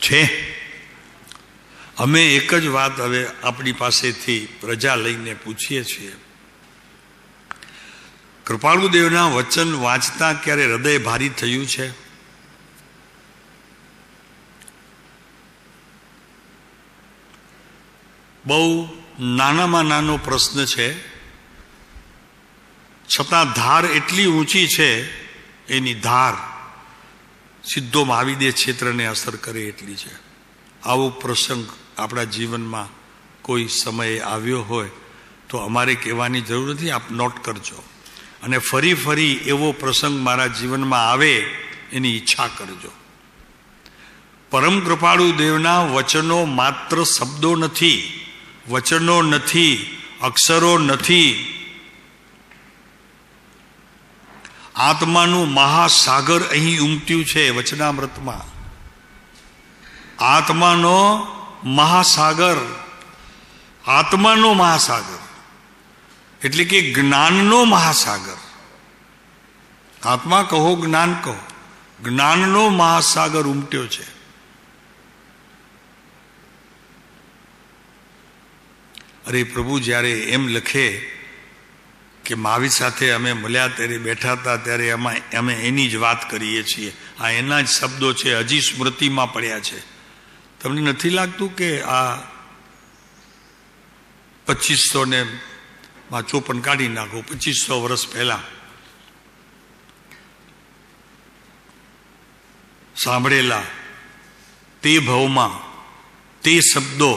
છે. અમે એક જ વાત હવે આપણી પાસેથી રજા લઈને પૂછીએ છીએ. કૃપાળુદેવના વચન વાંચતા ક્યારે હૃદય ભારી થયું છે? બહુ નાનામાં નાનો પ્રશ્ન છે, છતાં ધાર એટલી ઊંચી છે, એની ધાર સીધો મહાવિદ્ય ક્ષેત્રને અસર કરે એટલી છે. આવો પ્રસંગ આપણા જીવનમાં કોઈ સમયે આવ્યો હોય તો અમારે કહેવાની જરૂર નથી, આપ નોટ કરજો. અને ફરી એવો પ્રસંગ મારા જીવનમાં આવે એની ઈચ્છા કરજો. પરમ કૃપાળુ દેવના વચનો માત્ર શબ્દો નથી, વચનો નથી, અક્ષરો નથી, આત્માનું મહાસાગર અહીં ઉમટ્યું છે વચનામૃતમાં. આત્માનો મહાસાગર, આત્માનો મહાસાગર એટલે કે જ્ઞાનનો મહાસાગર. આત્મા કહો, જ્ઞાન કહો, જ્ઞાનનો મહાસાગર ઉમટ્યો છે. અરે પ્રભુ જ્યારે એમ લખે કે મહાવીર સાથે અમે મળ્યા ત્યારે બેઠા હતા ત્યારે અમે એની જ વાત કરીએ છીએ, આ એના જ શબ્દો છે, હજી સ્મૃતિમાં પડ્યા છે. તમને નથી લાગતું કે આ 2500 ને 54 કાઢી નાખો, 2500 વર્ષ પહેલા સાંભળેલા તે ભવમાં તે શબ્દો,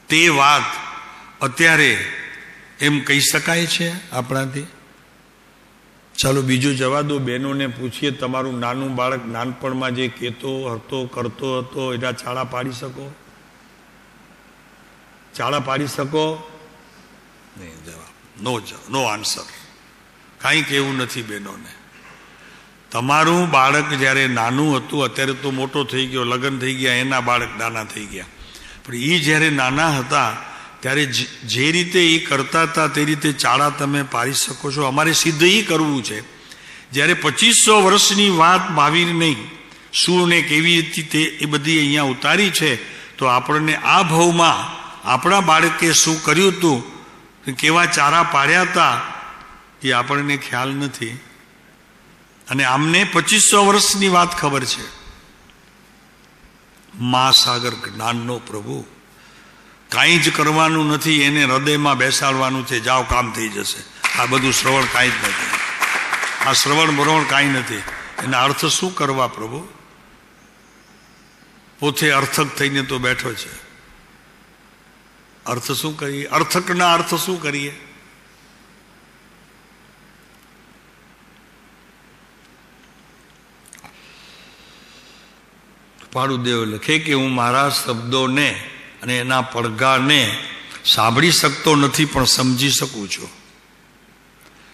તે વાત અત્યારે એમ કહી શકાય છે આપણાથી? ચાલો બીજું જવા દો, બહેનોને પૂછીએ, તમારું નાનું બાળક નાનપણમાં જે કહેતો હતો, કરતો હતો, એના ચાળા પાડી શકો? ચાળા પાડી શકો? નહીં. જવાબ નો આન્સર. કાંઈ કહેવું નથી બહેનોને. તમારું બાળક જ્યારે નાનું હતું, અત્યારે તો મોટો થઈ ગયો, લગ્ન થઈ ગયા, એના બાળક નાના થઈ ગયા, પણ એ જ્યારે નાના હતા ત્યારે જે રીતે એ કરતા હતા તે રીતે ચાળા તમે પાડી શકો છો? અમારે સિદ્ધ એ કરવું છે. જ્યારે 2500 વર્ષની વાત મહાવીર નહીં, શું ને કેવી હતી તે એ બધી અહીંયા ઉતારી છે, તો આપણને આ ભાવમાં આપણા બાળકે શું કર્યું હતું, કેવા ચારા પાડ્યા હતા, એ આપણને ખ્યાલ નથી. અને આમને 2500 વર્ષની વાત ખબર છે. મહાસાગર જ્ઞાનનો પ્રભુ, કાંઈ જ કરવાનું નથી, એને હૃદયમાં બેસાડવાનું છે, જાઓ કામ થઈ જશે. આ બધું શ્રવણ કાંઈ જ નથી, આ શ્રવણ બરોવણ કાંઈ નથી. એના અર્થ શું કરવા પ્રભુ? પોતે અર્થક થઈને તો બેઠો છે. અર્થ શું કરીએ? અર્થકના અર્થ શું કરીએ? પાડુદેવ લખે કે હું મારા શબ્દોને અને એના પડઘાને સાંભળી શકતો નથી, પણ સમજી શકું છું.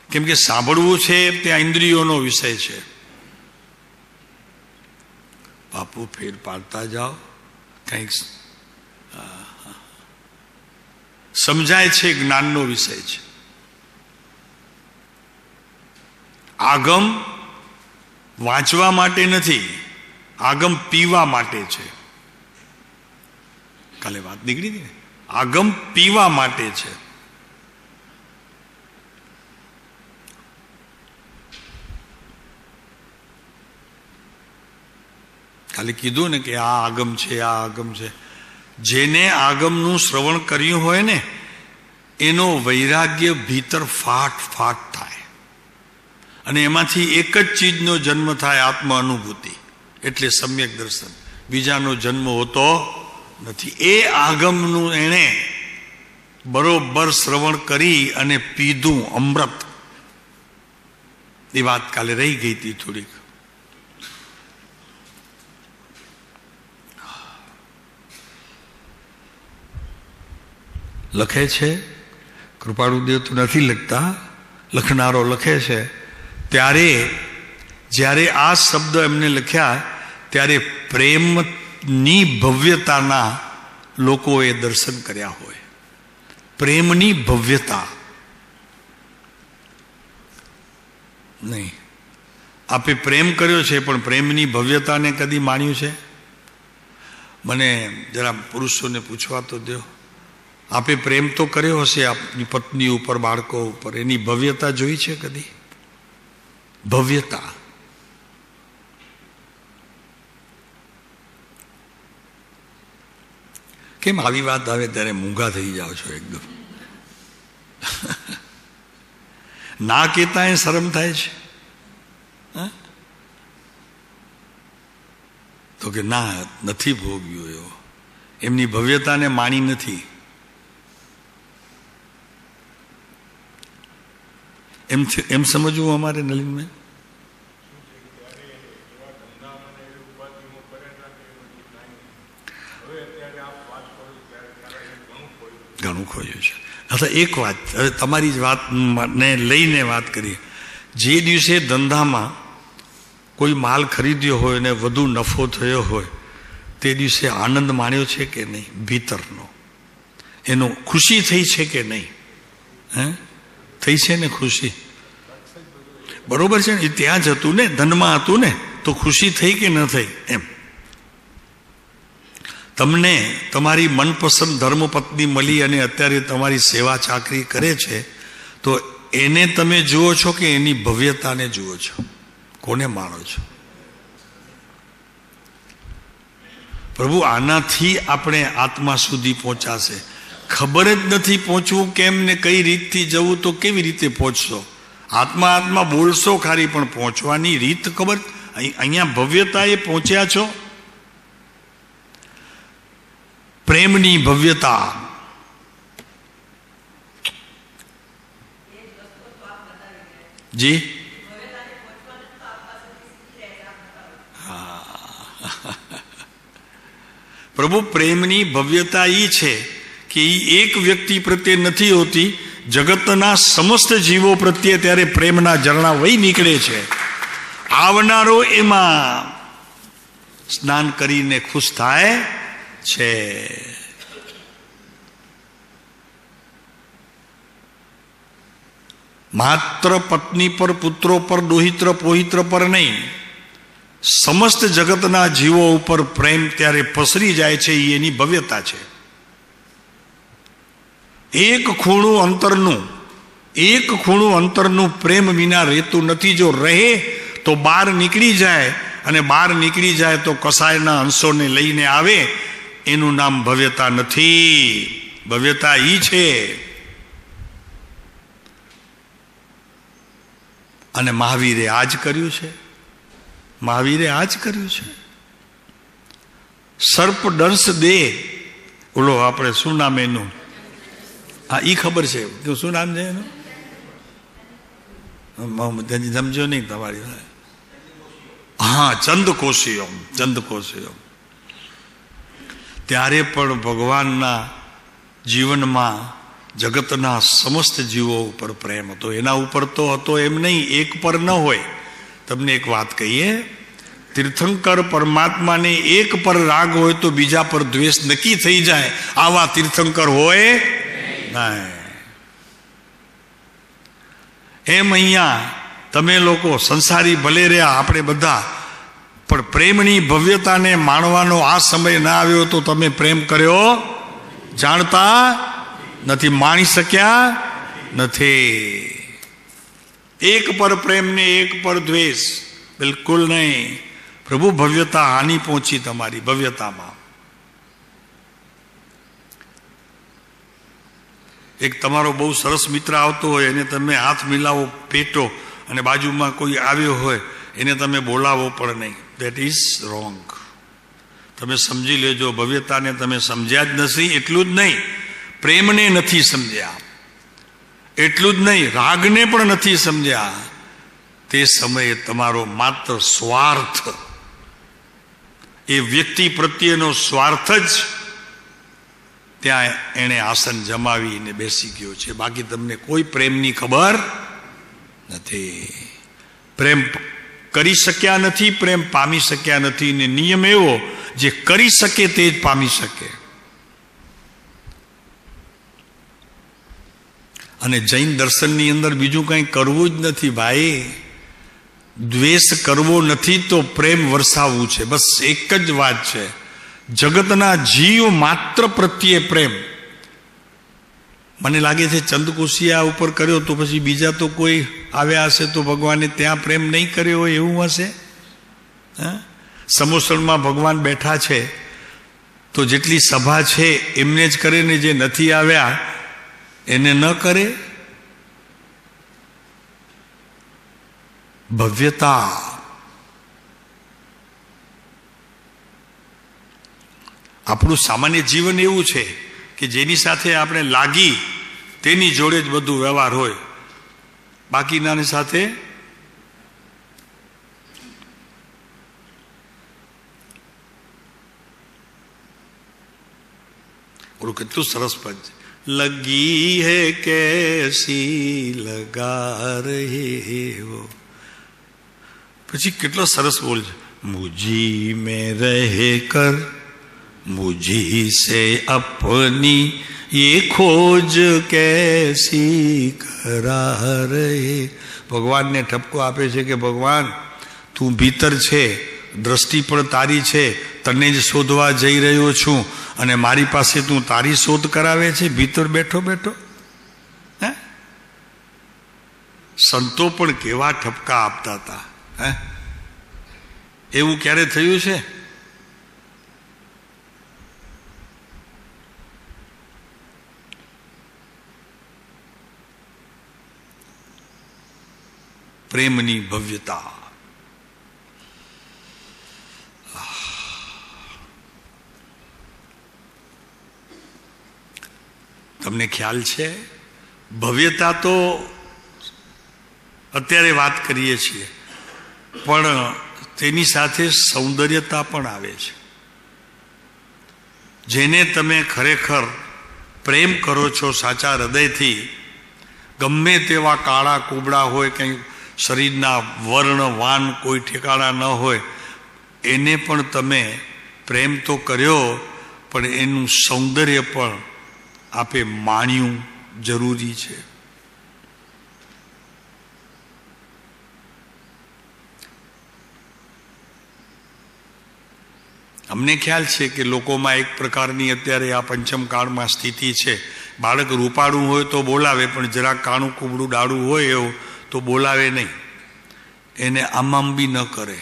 કેમ કે સાંભળવું છે ત્યાં ઇન્દ્રિયોનો વિષય છે. બાપુ ફેર પાડતા જાઓ, કંઈક સમજાય છે, જ્ઞાનનો વિષય છે. આગમ વાંચવા માટે નથી, આગમ પીવા માટે છે. કાલે વાત નીકળી હતી ને, આગમ પીવા માટે છે. ખાલી કીધું ને કે આ આગમ છે, આ આગમ છે. જેને આગમનું શ્રવણ કર્યું હોય ને, એનો વૈરાગ્ય ભીતર ફાટ ફાટ થાય, અને એમાંથી એક જ ચીજનો જન્મ થાય, આત્મ અનુભૂતિ, એટલે સમ્યક દર્શન. બીજાનો જન્મ હોતો નથી. એ આગમનું એણે બરોબર શ્રવણ કરી અને પીધું અમૃત. એ વાત કાલે રહી ગઈ હતી થોડીક. લખે છે કૃપાળુદેવ તો નથી લખતા, લખનારો લખે છે. ત્યારે જ્યારે આ શબ્દ એમને લખ્યા, ત્યારે પ્રેમની ભવ્યતાના લોકોએ દર્શન કર્યા હોય. પ્રેમની ભવ્યતા નહીં. આપે પ્રેમ કર્યો છે, પણ પ્રેમની ભવ્યતાને કદી માણ્યું છે? મને જરા પુરુષોને પૂછવા તો દો. આપે પ્રેમ તો કર્યો હશે આપની પત્ની ઉપર, બાળકો ઉપર, એની ભવ્યતા જોઈ છે કદી? ભવ્યતા કેમ આવી વાત આવે ત્યારે મૂંગા થઈ જાઓ છો એકદમ? ના કહેતા એ શરમ થાય છે. તો કે ના, નથી ભોગ્યું એવો, એમની ભવ્યતાને માણી નથી. એમ સમજવું અમારે નલિનભાઈ? ઘણું ખોયું છે. અથવા એક વાત, હવે તમારી જ વાતને લઈને વાત કરીએ. જે દિવસે ધંધામાં કોઈ માલ ખરીદ્યો હોય ને વધુ નફો થયો હોય, તે દિવસે આનંદ માણ્યો છે કે નહીં? ભીતરનો એનો ખુશી થઈ છે કે નહીં? થઈ છે ને ખુશી? બરોબર છે ને? એ ત્યાં જ હતું ને, ધનમાં હતું ને, તો ખુશી થઈ કે ન થઈ? એમ તમને તમારી મનપસંદ ધર્મપત્ની મળી અને અત્યારે તમારી સેવા ચાકરી કરે છે, તો એને તમે જુઓ છો કે એની ભવ્યતાને જુઓ છો? કોને માનો છો? પ્રભુ આનાથી આપણે આત્મા સુધી પહોંચાશે. ખબર જ નથી પહોંચવું કેમ ને કઈ રીતથી જવું, તો કેવી રીતે પહોંચશો? આત્મા બોલશો ખાલી, પણ પહોંચવાની રીત ખબર? અહીંયા ભવ્યતા એ પહોંચ્યા છો. પ્રેમની ભવ્યતા. જી પ્રભુ, પ્રેમની ભવ્યતા એ છે કે એ એક વ્યક્તિ પ્રત્યે નથી હોતી, જગતના સમસ્ત જીવો પ્રત્યે ત્યારે પ્રેમના ઝરણા વહી નીકળે છે. આવનારો એમાં સ્નાન કરીને ખુશ થાય છે. માત્ર પત્ની પર, પુત્રો પર, દોહિત્ર પોહિત્ર પર નહીં, સમસ્ત જગતના જીવો ઉપર પ્રેમ ત્યારે પસરી જાય છે. એની ભવ્યતા છે. એક ખૂણું અંતરનું પ્રેમ વિના રહેતું નથી. જો રહે તો બહાર નીકળી જાય, અને બહાર નીકળી જાય તો કસાયના અંશોને લઈને આવે. એનું નામ ભવ્યતા નથી. ભવ્યતા ઈ છે. અને મહાવીરે આ જ કર્યું છે. મહાવીરે આ જ કર્યું છે. સર્પ દંશ દે, ઓલો આપણે શું નામ એનું, હા ઈ ખબર છે, શું નામ છે એનું, સમજો નહીં તમારી, હા ચંદકોશિયમ. ત્યારે પણ ભગવાનના જીવનમાં જગતના સમસ્ત જીવો ઉપર પ્રેમ હતો. એના ઉપર તો હતો એમ નહીં, એક પર ન હોય. તમને એક વાત કહીએ, તીર્થંકર પરમાત્માને એક પર રાગ હોય તો બીજા પર દ્વેષ નક્કી થઈ જાય. આવા તીર્થંકર હોય નહીં. એમ અહીંયા તમે લોકો સંસારી ભલે રહ્યા, આપણે બધા, પણ પ્રેમની ભવ્યતાને માણવાનો આ સમય ના આવ્યો તો તમે પ્રેમ કર્યો જાણતા નથી, માણી શક્યા નથી. એક પર પ્રેમ ને એક પર દ્વેષ, બિલકુલ નહીં. પ્રભુ ભવ્યતા હાનિ પહોંચી તમારી ભવ્યતામાં. એક તમારો બહુ સરસ મિત્ર આવતો હોય, એને તમે હાથ મિલાવો પેટો, અને બાજુમાં કોઈ આવ્યો હોય એને તમે બોલાવો પણ નહીં. That is wrong. તમે સમજી લેજો, ભવ્યતાને તમે સમજ્યા જ નથી. એટલું જ નહીં, પ્રેમને નથી સમજ્યા. એટલું જ નહીં, રાગને પણ નથી સમજ્યા. તે સમયે તમારો માત્ર સ્વાર્થ, એ વ્યક્તિ પ્રત્યેનો સ્વાર્થ જ ત્યાં એણે આસન જમાવીને બેસી ગયો છે. બાકી તમને કોઈ પ્રેમની ખબર નથી. પ્રેમ કરી શક્યા નથી, પ્રેમ પામી શક્યા નથી. ને નિયમ એવો, જે કરી શકે તે જ પામી શકે. અને જૈન દર્શનની અંદર બીજું કંઈ કરવું જ નથી ભાઈ. દ્વેષ કરવો નથી તો પ્રેમ વરસાવવું છે. બસ એક જ વાત છે. જગતના જીવ માત્ર પ્રત્યે પ્રેમ. મને લાગે છે ચંદકોશિયા ઉપર કર્યો તો પછી બીજા તો કોઈ આવ્યા હશે તો ભગવાને ત્યાં પ્રેમ નહીં કર્યો હોય એવું હશે. સમોસણમાં ભગવાન બેઠા છે તો જેટલી સભા છે એમને જ કરે ને જે નથી આવ્યા એને ન કરે. ભવ્યતા. આપણું સામાન્ય જીવન એવું છે કે જેની સાથે આપણે લાગી તેની જોડે જ બધું વ્યવહાર હોય, બાકીનાની સાથે ઓલું કેટલું સરસ પદ છે, લગી હે કેસી લગા રહે હો. પછી કેટલો સરસ બોલ છે, મુજી મેં રહે કર मुझी से अपनी ये खोज कैसी करा रहे. ભગવાનને ઠપકો આપે છે કે ભગવાન તું ભીતર છે, દ્રષ્ટિ પણ તારી છે, તને જ શોધવા જઈ રહ્યો છું, અને મારી પાસે તું તારી શોધ કરાવે છે ભીતર બેઠો બેઠો. હે, સંતો પણ કેવા ઠપકા આપતા હતા. હે, એવું ક્યારે થયું છે? પ્રેમની ભવ્યતા. તમને ખ્યાલ છે, ભવ્યતા તો અત્યારે વાત કરીએ છીએ, પણ તેની સાથે સૌંદર્યતા પણ આવે છે. જેને તમે ખરેખર પ્રેમ કરો છો સાચા હૃદયથી, ગમે તેવા કાળા કુબડા હોય, કંઈ શરીરના વર્ણ વાન કોઈ ઠેકાણા ન હોય, એને પણ તમે પ્રેમ તો કર્યો, પણ એનું સૌંદર્ય પણ આપે માણ્યું જરૂરી છે. અમને ખ્યાલ છે કે લોકોમાં એક પ્રકારની અત્યારે આ પંચમ કાળમાં સ્થિતિ છે બાળક રૂપાળું હોય તો બોલાવે, પણ જરાક કાણું કુબડું ડાળું હોય એવું તો બોલાવે નહીં, એને આમ બી ન કરે.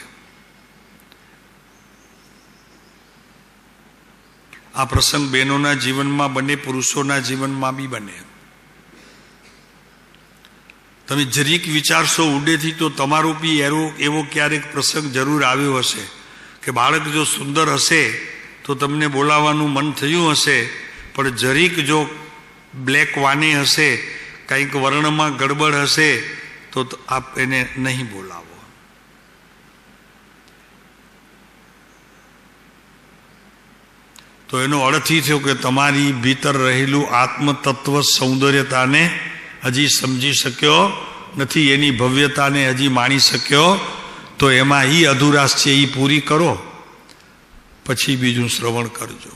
આ પ્રસંગ બહેનોના જીવનમાં બને, પુરુષોના જીવનમાં બી બને. તમે જરીક વિચારશો ઊંડેથી તો તમારો બી એવો ક્યારેક પ્રસંગ જરૂર આવ્યો હશે કે બાળક જો સુંદર હશે તો તમને બોલાવવાનું મન થયું હશે, પણ જરીક જો બ્લેક વાની હશે, કંઈક વર્ણમાં ગડબડ હશે તો આપ એને નહીં બોલાવો. તો એનો અર્થ એ થયો કે તમારી ભીતર રહેલું આત્મતત્વ સૌંદર્યતાને હજી સમજી શક્યો નથી, એની ભવ્યતાને હજી માણી શક્યો, તો એમાં એ અધુરાશ છે એ પૂરી કરો, પછી બીજું શ્રવણ કરજો.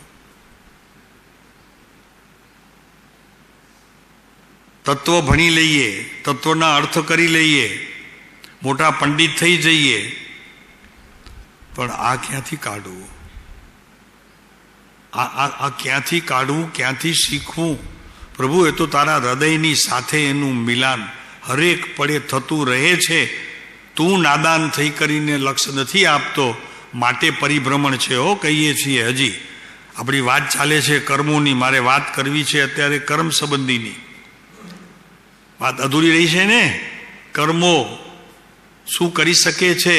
તત્વ ભણી લઈએ, તત્વના અર્થ કરી લઈએ, મોટા પંડિત થઈ જઈએ, પણ આ ક્યાંથી કાઢવું? આ ક્યાંથી કાઢવું, ક્યાંથી શીખવું? પ્રભુ, એ તો તારા હૃદયની સાથે એનું મિલાન હરેક પડે થતું રહે છે. તું નાદાન થઈ કરીને લક્ષ્ય નથી આપતો, માટે પરિભ્રમણ છે. કહીએ છીએ હજી આપણી વાત ચાલે છે કર્મોની. મારે વાત કરવી છે અત્યારે કર્મ સંબંધીની વાત અધૂરી રહી છે ને. કર્મો શું કરી શકે છે,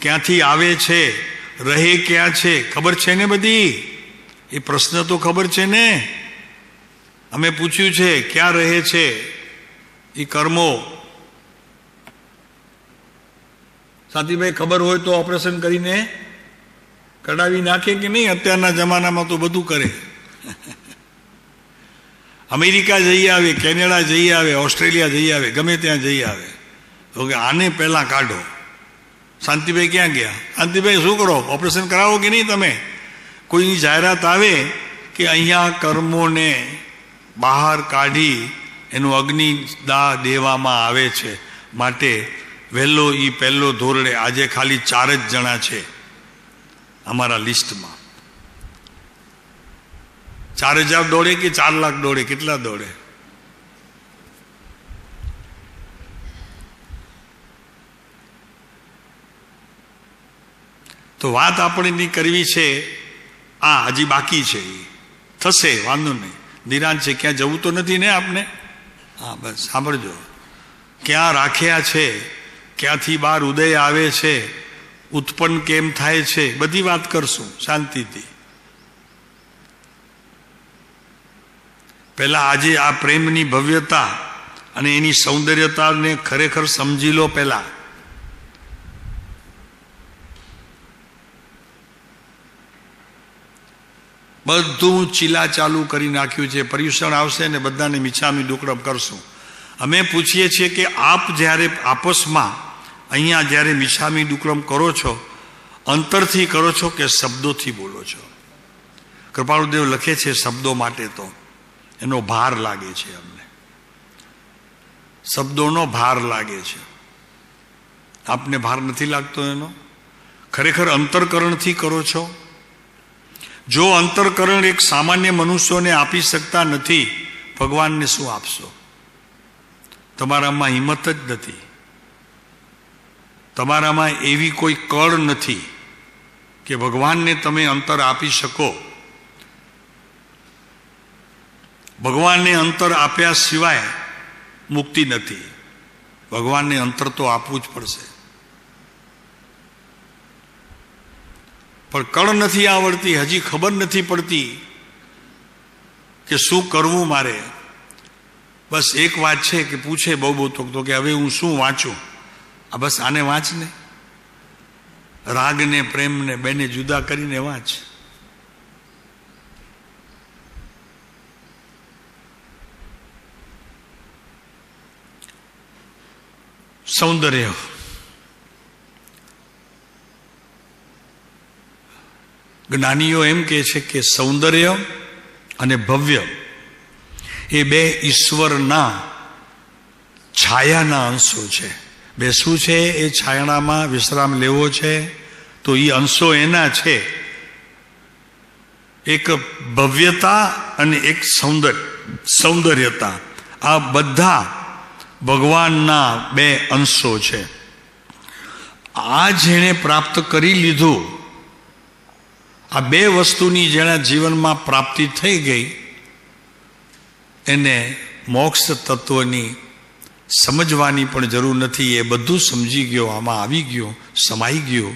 ક્યાંથી આવે છે, રહે ક્યાં છે, ખબર છે ને બધી? એ પ્રશ્ન તો ખબર છે ને? અમે પૂછ્યું છે ક્યાં રહે છે એ કર્મો? સાથીભાઈ ખબર હોય તો ઓપરેશન કરીને કઢાવી નાખે કે નહીં? અત્યારના જમાનામાં તો બધું કરે. અમેરિકા જઈ આવે, કેનેડા જઈ આવે, ઓસ્ટ્રેલિયા જઈ આવે, ગમે ત્યાં જઈ આવે, તો કે આને પહેલાં કાઢો. શાંતિભાઈ ક્યાં ગયા? શાંતિભાઈ શું કરો, ઓપરેશન કરાવો કે નહીં તમે? કોઈની જાહેરાત આવે કે અહીંયા કર્મોને બહાર કાઢી એનું અગ્નિદાહ દેવામાં આવે છે, માટે વહેલો એ પહેલો ધોરણે. આજે ખાલી 4 જ જણા છે અમારા લિસ્ટમાં. 4000 દોડે કે 4 લાખ દોડે? કેટલા દોડે? તો વાત આપણને કરવી છે, આ હજી બાકી છે. થશે, વાંધો નહીં, નિરાંત છે. ક્યાં જવું તો નથી ને આપને? હા, બસ સાંભળજો. ક્યાં રાખ્યા છે, ક્યાંથી બહાર ઉદય આવે છે, ઉત્પન્ન કેમ થાય છે, બધી વાત કરશું શાંતિથી. પહેલા આજે આ પ્રેમની ભવ્યતા અને એની સૌંદર્યતાને ખરેખર સમજી લો. પહેલા બધું ચીલા ચાલુ કરી નાખ્યું છે. પર્યુષણ આવશે ને બધાને મિચ્છામી દુક્કડમ કરશું. અમે પૂછીએ છીએ કે આપ જ્યારે આપસમાં અહીંયા જ્યારે મિચ્છામી દુક્કડમ કરો છો, અંતરથી કરો છો કે શબ્દોથી બોલો છો? કૃપાળુદેવ લખે છે શબ્દો માટે તો એનો ભાર લાગે છે, અમને શબ્દોનો ભાર લાગે છે. આપને ભાર નથી લાગતો એનો? ખરેખર અંતરકરણથી કરો છો? જો અંતરકરણ એક સામાન્ય મનુષ્યોને આપી શકતા નથી, ભગવાનને શું આપશો? તમારામાં હિંમત જ નથી, તમારામાં એવી કોઈ કળ નથી કે ભગવાનને તમે અંતર આપી શકો. ભગવાનને અંતર આપ્યા સિવાય મુક્તિ નથી. ભગવાનને અંતર તો આપવું જ પડશે. પણ કળ નથી આવડતી, હજી ખબર નથી પડતી કે શું કરવું મારે. બસ એક વાત છે કે પૂછે બહુ તો કે હવે હું શું વાંચું? આ બસ આને વાંચ ને, રાગને પ્રેમને બેને જુદા કરીને વાંચ. સૌંદર્ય, જ્ઞાનીઓ એમ કહે છે કે સૌંદર્ય અને ભવ્ય એ બે ઈશ્વરના છાયાના અંશો છે. બેસવું છે એ છાયામાં વિશ્રામ લેવો છે તો એ અંશો એના છે. એક ભવ્યતા અને એક સૌંદર્ય. સૌંદર્યતા, આ બધા ભગવાનના બે અંશો છે. આ જેણે પ્રાપ્ત કરી લીધું, આ બે વસ્તુની જેના જીવનમાં પ્રાપ્તિ થઈ ગઈ, એને મોક્ષ તત્વની સમજવાની પણ જરૂર નથી. એ બધું સમજી ગયો, આમાં આવી ગયો, સમાઈ ગયો.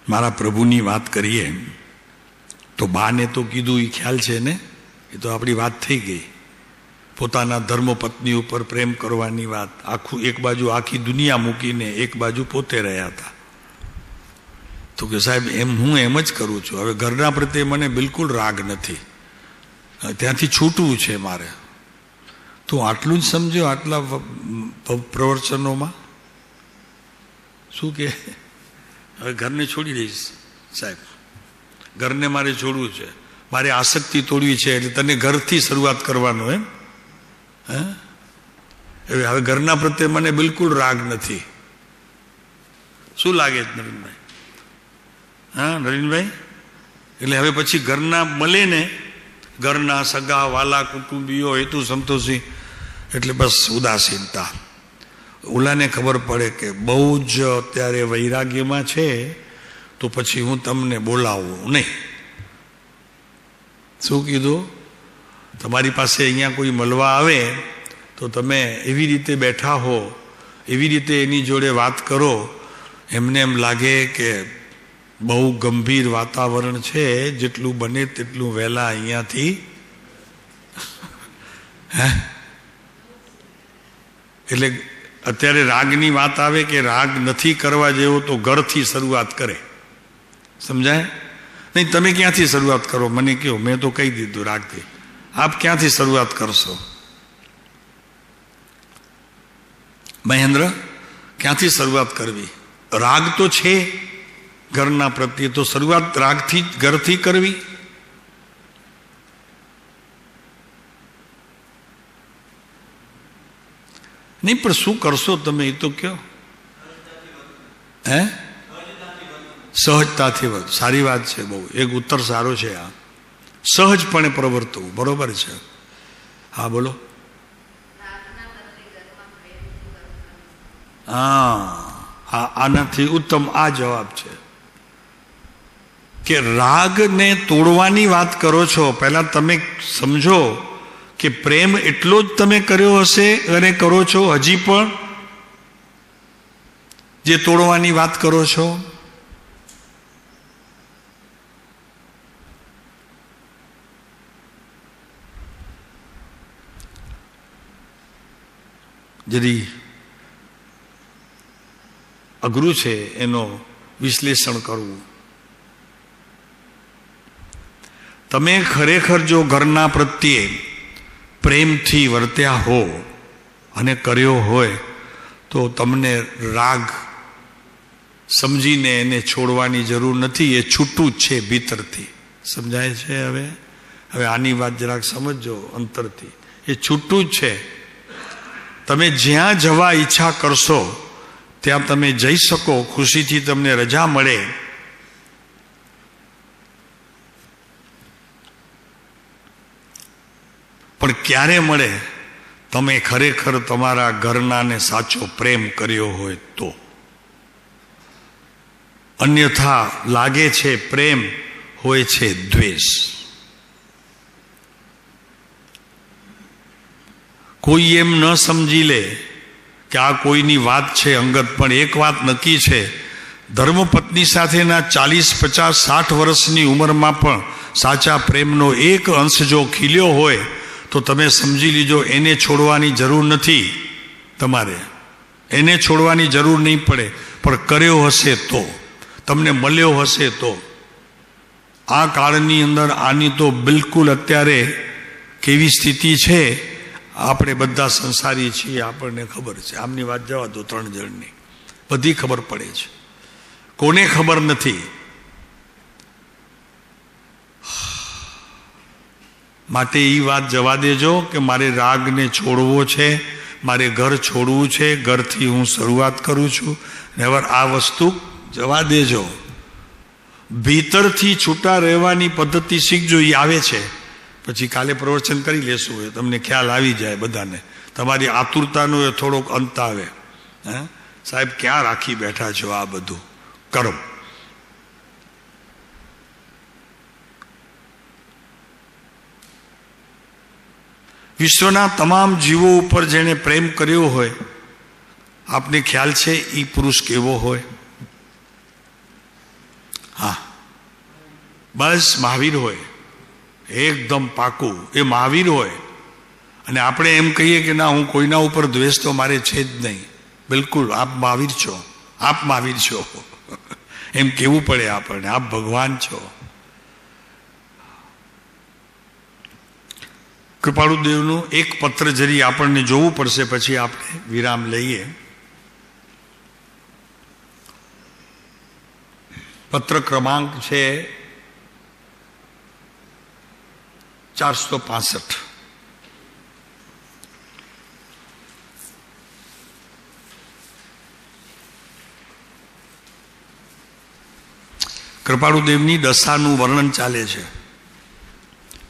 મારા પ્રભુની વાત કરીએ તો બાને તો કીધું, એ ખ્યાલ છે ને, એ તો આપણી વાત થઈ ગઈ. પોતાના ધર્મપત્ની ઉપર પ્રેમ કરવાની વાત, આખું એક બાજુ આખી દુનિયા મૂકીને એક બાજુ પોતે રહ્યા હતા. તો કે સાહેબ હું એમ જ કરું છું, હવે ઘરના પ્રત્યે મને બિલકુલ રાગ નથી, ત્યાંથી છૂટવું છે મારે. તો આટલું જ સમજો આટલા પ્રવચનોમાં. શું કે હવે ઘરને છોડી દઈશ સાહેબ, ઘરને મારે છોડવું છે, મારે આસક્તિ તોડવી છે, એટલે તને ઘરથી શરૂઆત કરવાનું એમ. હવે ઘરના પ્રત્યે મને બિલકુલ રાગ નથી. શું લાગે છે નવીનભાઈ? હા નવીનભાઈ, એટલે હવે પછી ઘરના મળે ને, ઘરના સગા વાલા કુટુંબીઓ હેતુ સંતોષી, એટલે બસ ઉદાસીનતા. ઓલાને ખબર પડે કે બહુ જ અત્યારે વૈરાગ્યમાં છે, તો પછી હું તમને બોલાવું નહીં. શું કીધું? તમારી પાસે અહીંયા કોઈ મળવા આવે તો તમે એવી રીતે બેઠા હો, એવી રીતે એની જોડે વાત કરો, એમને એમ લાગે કે બહુ ગંભીર વાતાવરણ છે, જેટલું બને તેટલું વહેલા અહીંયાથી એટલે અત્યારે રાગની વાત આવે કે રાગ નથી કરવા જેવો તો ઘરથી શરૂઆત કરે. સમજાય? નહીં તમે ક્યાંથી શરૂઆત કરો મને કહો, મેં તો કહી દીધું રાગથી. આપ ક્યાંથી શરૂઆત કરશો મહેન્દ્ર? ક્યાંથી શરૂઆત કરવી? રાગ તો છે ઘરના પ્રત્યે, તો શરૂઆત રાગથી ઘરથી કરવી. નહીં પણ શું કરશો તમે એ તો કહો. સહજતાથી વધુ. સારી વાત છે, બહુ એક ઉત્તર સારો છે આ. સહજપણે પ્રવર્તવું બરોબર છે. હા બોલો. આનાથી ઉત્તમ આ જવાબ છે કે રાગને તોડવાની વાત કરો છો. પહેલા તમે સમજો કે પ્રેમ એટલો જ તમે કર્યો હશે અને કરો છો હજી પણ, જે તોડવાની વાત કરો છો. જરી અઘરું છે એનો વિશ્લેષણ કરવું. તમે ખરેખર જો ઘરના પ્રત્યે પ્રેમથી વર્ત્યા હો અને કર્યો હોય તો તમને રાગ સમજીને એને છોડવાની જરૂર નથી. એ છૂટું જ છે ભીતરથી. સમજાય છે? હવે આની વાત જરાક સમજો અંતરથી. એ છૂટું જ છે. તમે જ્યાં જવા ઈચ્છા કરશો ત્યાં તમે જઈ શકો, ખુશીથી તમને રજા મળે. પણ ક્યારે મળે? તમે ખરેખર તમારા ઘરનાને સાચો પ્રેમ કર્યો હોય તો. અન્યથા લાગે છે પ્રેમ, હોય છે દ્વેષ. કોઈ એમ ન સમજી લે કે આ કોઈની વાત છે અંગત, પણ એક વાત નક્કી છે, ધર્મપત્ની સાથેના 40, 50, 60 વર્ષની ઉંમરમાં પણ સાચા પ્રેમનો એક અંશ જો ખીલ્યો હોય તો તમે સમજી લીજો એને છોડવાની જરૂર નથી. તમારે એને છોડવાની જરૂર નહીં પડે, પણ કર્યો હશે તો, તમને મળ્યો હશે તો. આ કાળની અંદર આની તો બિલકુલ અત્યારે કેવી સ્થિતિ છે, આપણે બધા સંસારી છીએ, આપણને ખબર છે. આમની વાત જવા દો, 3 જણની બધી ખબર પડે છે. કોને ખબર નથી? માટે એ વાત જવા દેજો કે મારે રાગને છોડવો છે, મારે ઘર છોડવું છે, ઘરથી હું શરૂઆત કરું છું. નેવર આ વસ્તુ જવા દેજો. ભીતરથી છૂટા રહેવાની પદ્ધતિ શીખજો. એ આવે છે, પછી કાલે પ્રવચન કરી લેશું. એ તમને ખ્યાલ આવી જાય બધાને. તમારી આતુરતાનો એ થોડોક અંત આવે. સાહેબ ક્યાં રાખી બેઠા છો આ બધું કર્મ? વિશ્વના તમામ જીવો ઉપર જેણે પ્રેમ કર્યો હોય, આપને ખ્યાલ છે એ પુરુષ કેવો હોય? હા, બસ મહાવીર હોય. એકદમ પાકું એ મહાવીર હોય. અને આપણે એમ કહીએ કે ના, હું કોઈના ઉપર દ્વેષ તો મારે છે જ નહીં. બિલકુલ, આપ મહાવીર છો, આપ મહાવીર છો એમ કેવું પડે આપણને. આપ ભગવાન છો. કૃપાળુદેવનું એક પત્ર જરી આપણને જોવું પડશે, પછી આપણે વિરામ લઈએ. પત્ર ક્રમાંક છે 465. કૃપાળુદેવની દશાનું વર્ણન ચાલે છે.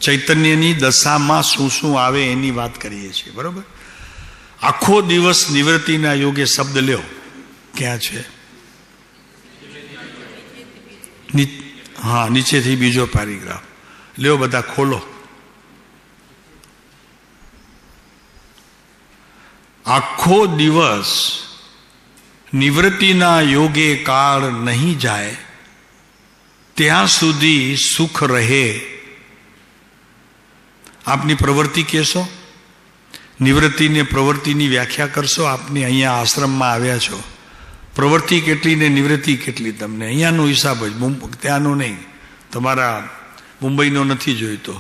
ચૈતન્યની દશામાં શું શું આવે એની વાત કરીએ છીએ, બરોબર? આખો દિવસ નિવૃત્તિના યોગે શબ્દ લ્યો. ક્યાં છે? હા, નીચેથી બીજો પેરેગ્રાફ લ્યો, બધા ખોલો. આખો દિવસ નિવૃત્તિના યોગે કાળ નહીં જાય ત્યાં સુધી સુખ રહે. આપની પ્રવૃત્તિ કહેશો, નિવૃત્તિને પ્રવૃત્તિની વ્યાખ્યા કરશો. આપની અહીંયા આશ્રમમાં આવ્યા છો, પ્રવૃત્તિ કેટલી ને નિવૃત્તિ કેટલી? તમને અહીંયાનો હિસાબ જ, ત્યાંનો નહીં. તમારા મુંબઈનો નથી જોઈતો.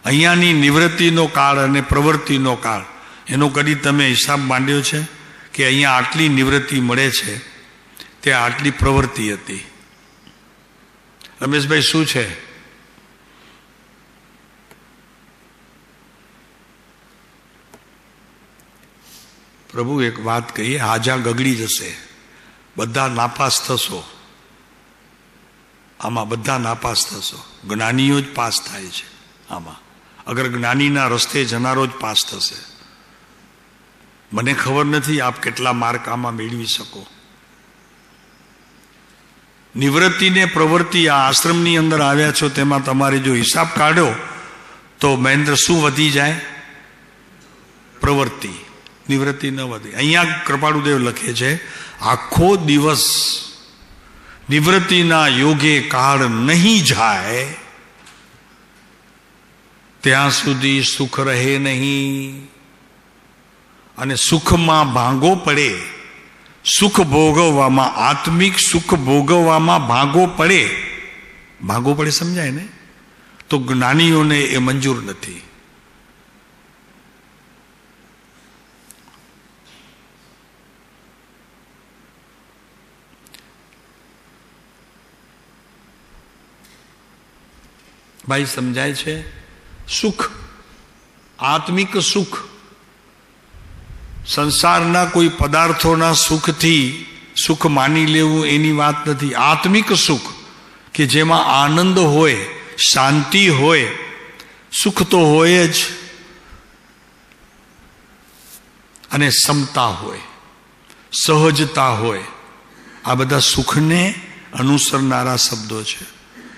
અહીંયાની નિવૃત્તિનો કાળ અને પ્રવૃત્તિનો કાળ, એનો કદી તમે હિસાબ માંડ્યો છે કે અહીંયા આટલી નિવૃત્તિ મળે છે, ત્યાં આટલી પ્રવૃત્તિ હતી? રમેશભાઈ, શું છે? પ્રભુ એક વાત કહીએ, હાજા ગગડી જશે. બધા નાપાસ થશો. આમાં બધા નાપાસ થશો. જ્ઞાનીઓ જ પાસ થાય છે આમાં. અગર જ્ઞાનીના રસ્તે જનારો જ પાસ થશે. મને ખબર નથી આપ કેટલા માર્ક આમાં મેળવી શકો. નિવૃત્તિને પ્રવૃત્તિ આ આશ્રમની અંદર આવ્યા છો, તેમાં તમારે જો હિસાબ કાઢ્યો તો મહેન્દ્ર શું વધી જાય? પ્રવૃત્તિ. નિવૃત્તિ ન વધે. અહીંયા કૃપાળુદેવ લખે છે, આખો દિવસ નિવૃત્તિના યોગે કાળ નહીં જાય ત્યાં સુધી સુખ રહે નહીં. અને સુખમાં ભાંગો પડે, સુખ ભોગવવામાં, આત્મિક સુખ ભોગવવામાં ભાંગો પડે. ભાંગો પડે સમજાય ને? તો જ્ઞાનીઓને એ મંજૂર નથી. ભાઈ સમજાય છે? સુખ, આત્મિક સુખ, સંસારના કોઈ પદાર્થોના સુખથી સુખ માની લેવું એની વાત નથી. આત્મિક સુખ કે જેમાં આનંદ હોય, શાંતિ હોય, સુખ તો હોય જ, અને સમતા હોય, સહજતા હોય. આ બધા સુખને અનુસરનારા શબ્દો છે.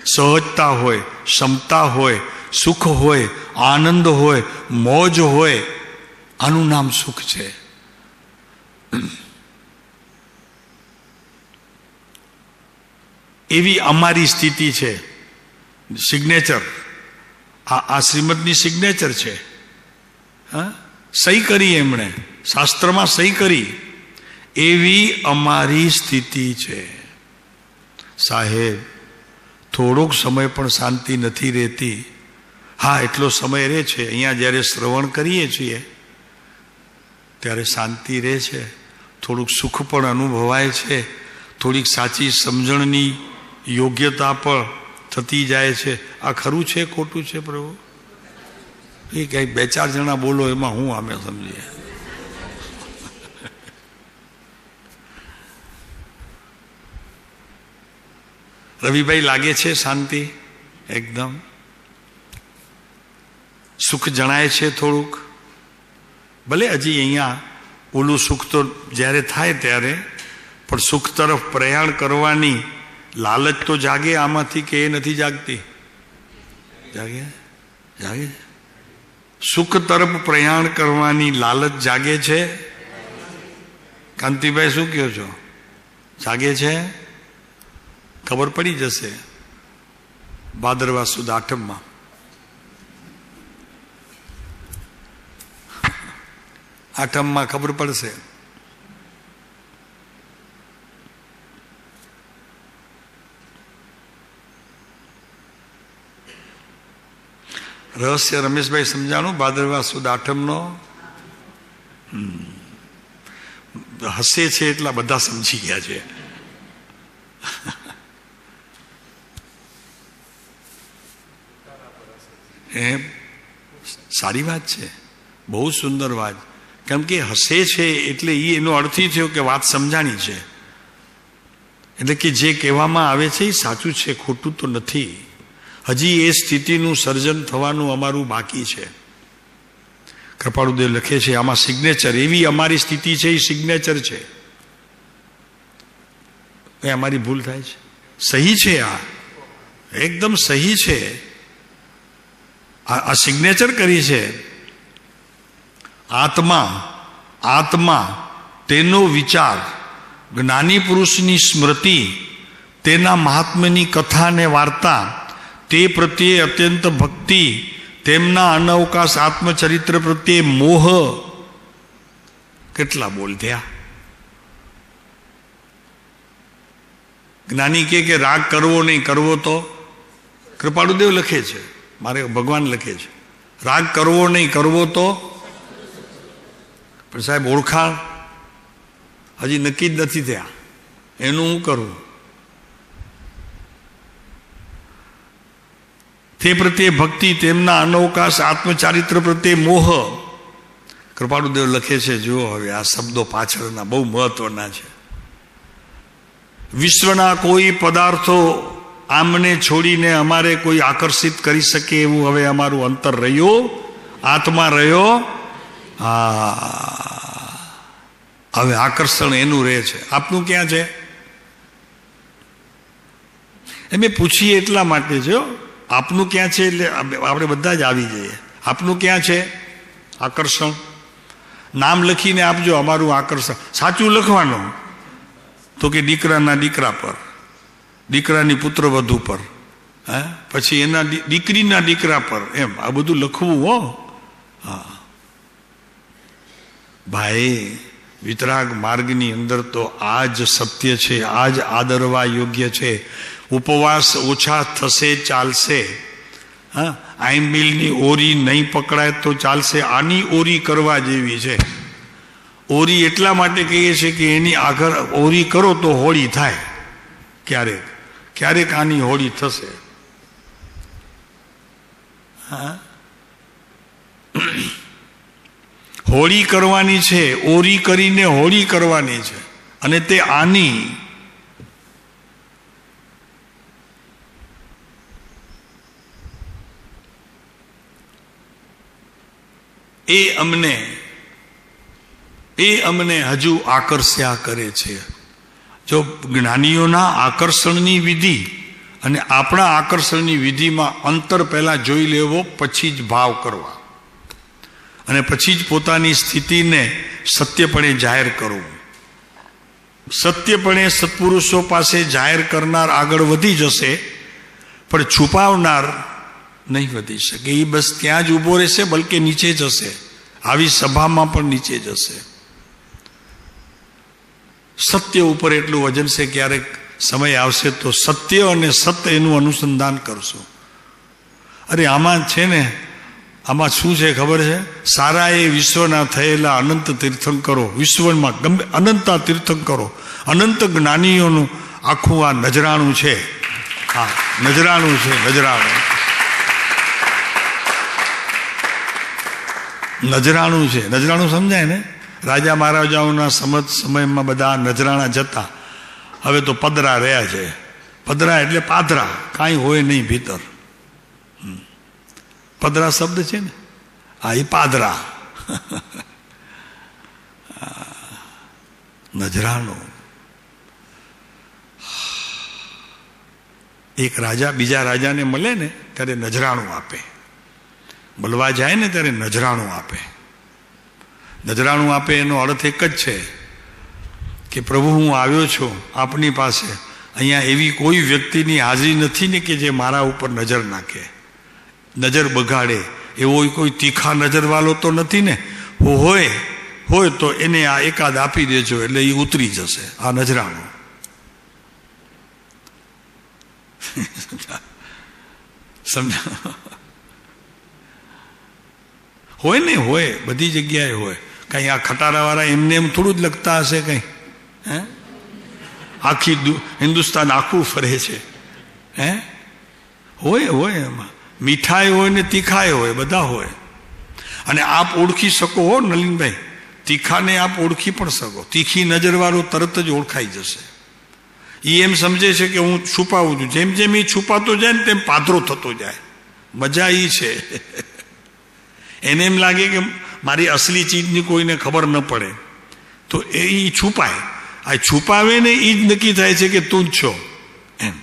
સહજતા હોય, ક્ષમતા હોય, સુખ હોય, આનંદ હોય, મોજ હોય, આનું નામ સુખ છે. એવી અમારી સ્થિતિ છે. સિગ્નેચર, આ શ્રીમદની સિગ્નેચર છે. હા, સહી કરી એમણે, શાસ્ત્રમાં સહી કરી. એવી અમારી સ્થિતિ છે. સાહેબ, થોડોક સમય પણ શાંતિ નથી રહેતી હા, એટલો સમય રહે છે. અહીંયા જ્યારે શ્રવણ કરીએ છીએ ત્યારે શાંતિ રહે છે, થોડુંક સુખ પણ અનુભવાય છે, થોડીક સાચી સમજણની યોગ્યતા પણ થતી જાય છે. આ ખરું છે ખોટું છે પ્રભુ? એ કંઈક 2-4 જણા બોલો એમાં હું અમે સમજીએ. રવિભાઈ, લાગે છે શાંતિ? એકદમ સુખ જણાય છે થોડુંક? ભલે હજી અહીંયા ઓલું સુખ તો જ્યારે થાય ત્યારે, પણ સુખ તરફ પ્રયાણ કરવાની લાલચ તો જાગે આમાંથી, કે એ નથી જાગતી? જાગે, જાગે. સુખ તરફ પ્રયાણ કરવાની લાલચ જાગે છે? કાંતિભાઈ શું કહો છો? જાગે છે? ખબર પડી જશે ભાદરવા સુદ આઠમમાં. આઠમમાં ખબર પડશે. રહસ્ય રમેશભાઈ સમજાણું ભાદરવા સુદ આઠમનો? હસે છે એટલા બધા સમજી ગયા છે. એ સારી વાત છે, બહુ સુંદર વાત. કેમ કે હસે છે એટલે એનો અર્થ એ થયો કે વાત સમજાણી છે, એટલે કે જે કહેવામાં આવે છે એ સાચું છે, ખોટું તો નથી. હજી એ સ્થિતિનું સર્જન થવાનું અમારું બાકી છે. કૃપાળુદેવ લખે છે આમાં સિગ્નેચર, એવી અમારી સ્થિતિ છે એ સિગ્નેચર છે. એ અમારી ભૂલ થાય છે? સહી છે, આ એકદમ સહી છે. આ સિગ્નેચર કરી છે. આત્મા તેનો વિચાર, જ્ઞાની પુરુષની સ્મૃતિ, તેના મહાત્મ્યની કથા ને વાર્તા, તે પ્રત્યે અત્યંત ભક્તિ, તેમના અનવકાશ આત્મચરિત્ર પ્રત્યે મોહ. કેટલા બોલ થયા? જ્ઞાની કે રાગ કરવો નહીં, કરવો તો? કૃપાળુદેવ લખે છે, મારે ભગવાન લખે છે રાગ કરવો નહીં, કરવો તો? પણ સાહેબ ઓળખાણ હજી નક્કી જ નથી થયા, એનું હું કરવું? તે પ્રત્યે ભક્તિ, તેમના અનવકાશ આત્મચારિત્ર પ્રત્યે મોહ. કૃપાળુદેવ લખે છે, જુઓ હવે આ શબ્દો પાછળના બહુ મહત્વના છે. વિશ્વના કોઈ પદાર્થો આમને છોડીને અમારે કોઈ આકર્ષિત કરી શકે એવું હવે અમારું અંતર રહ્યું, આત્મા રહ્યો. હવે આકર્ષણ એનું રહે છે. આપનું ક્યાં છે? એમ પૂછીએ એટલા માટે છે. આપનું ક્યાં છે એટલે આપણે બધા જ આવી જઈએ. આપનું ક્યાં છે આકર્ષણ? નામ લખીને આપજો અમારું આકર્ષણ. સાચું લખવાનું તો કે દીકરાના દીકરા પર, દીકરાની પુત્રવધુ પર, પછી એના દીકરીના દીકરા પર, એમ આ બધું લખવું. હો હા ભાઈ, વિતરાગ માર્ગની અંદર તો આ જ સત્ય છે, આ જ આદરવા યોગ્ય છે. ઉપવાસ ઓછા થશે ચાલશે, આઈમ્બીલની ઓરી નહીં પકડાય તો ચાલશે. આની ઓરી કરવા જેવી છે. ઓરી એટલા માટે કહીએ છીએ કે એની આગળ ઓરી કરો તો હોળી થાય. ક્યારેક ક્યારેક આની હોળી થશે. હોળી કરવાની છે, ઓરી કરીને હોળી કરવાની છે, અને તે આની. એ અમને હજુ આકર્ષ્યા કરે છે. જો જ્ઞાનીઓના આકર્ષણની વિધિ અને આપણા આકર્ષણની વિધિમાં અંતર પહેલા જોઈ લેવો, પછી જ ભાવ કરવા, અને પછી જ પોતાની સ્થિતિને સત્યપણે જાહેર કરવું. સત્યપણે સત્પુરુષો પાસે જાહેર કરનાર આગળ વધી જશે, પણ છુપાવનાર નહીં વધી શકે. એ બસ ત્યાં જ ઊભો રહેશે, બલકે નીચે જશે. આવી સભામાં પણ નીચે જશે. સત્ય ઉપર એટલું વજન છે. ક્યારેક સમય આવશે તો સત્ય અને સત્ય એનું અનુસંધાન કરશો. અરે આમાં છે ને, આમાં શું છે ખબર છે? સારા એ વિશ્વના થયેલા અનંત તીર્થંકરો, વિશ્વમાં ગમે અનંતા તીર્થંકરો, અનંત જ્ઞાનીઓનું આખું આ નજરાણું છે. હા, નજરાણું છે, નજરાણું. નજરાણું છે. નજરાણું સમજાય ને? રાજા મહારાજાઓના સમયમાં બધા નજરાણા જતા. હવે તો પદરા રહ્યા છે. પદરા એટલે પાદરા, કાંઈ હોય નહીં ભીતર. પદરા શબ્દ છે ને, હા, એ પાદરા. નજરાણો. એક રાજા બીજા રાજાને મળે ને ત્યારે નજરાણું આપે. મળવા જાય ને ત્યારે નજરાણું આપે. નજરાણું આપે એનો અર્થ એક જ છે કે પ્રભુ, હું આવ્યો છું આપની પાસે. અહીંયા એવી કોઈ વ્યક્તિની હાજરી નથી ને કે જે મારા ઉપર નજર નાખે, નજર બગાડે. એવો કોઈ તીખા નજરવાળો તો નથી ને? હોય તો એને આ એકાદ આપી દેજો એટલે એ ઉતરી જશે. આ નજરાણું. સમજા? હોય ને, હોય, બધી જગ્યાએ હોય. કઈ આ ખટારાવાળા એમને એમ થોડું જ લખતા હશે કઈ? હે, આખી હિન્દુસ્તાન આખું ફરે છે. હે, હોય એમાં મીઠાઈ હોય ને તીખાઈ હોય, બધા હોય. અને આપ ઓળખી શકો હો નલિનભાઈ, તીખાને આપ ઓળખી પણ શકો. તીખી નજરવાળો તરત જ ઓળખાઈ જશે. એ એમ સમજે છે કે હું છુપાવું છું. જેમ જેમ એ છુપાતો જાય ને તેમ પાતળો થતો જાય. મજા એ છે. એને એમ લાગે કે મારી અસલી ચીજની કોઈને ખબર ન પડે તો એ છુપાય. આ છુપાવે ને એ જ નક્કી થાય છે કે તું જ છો એમ.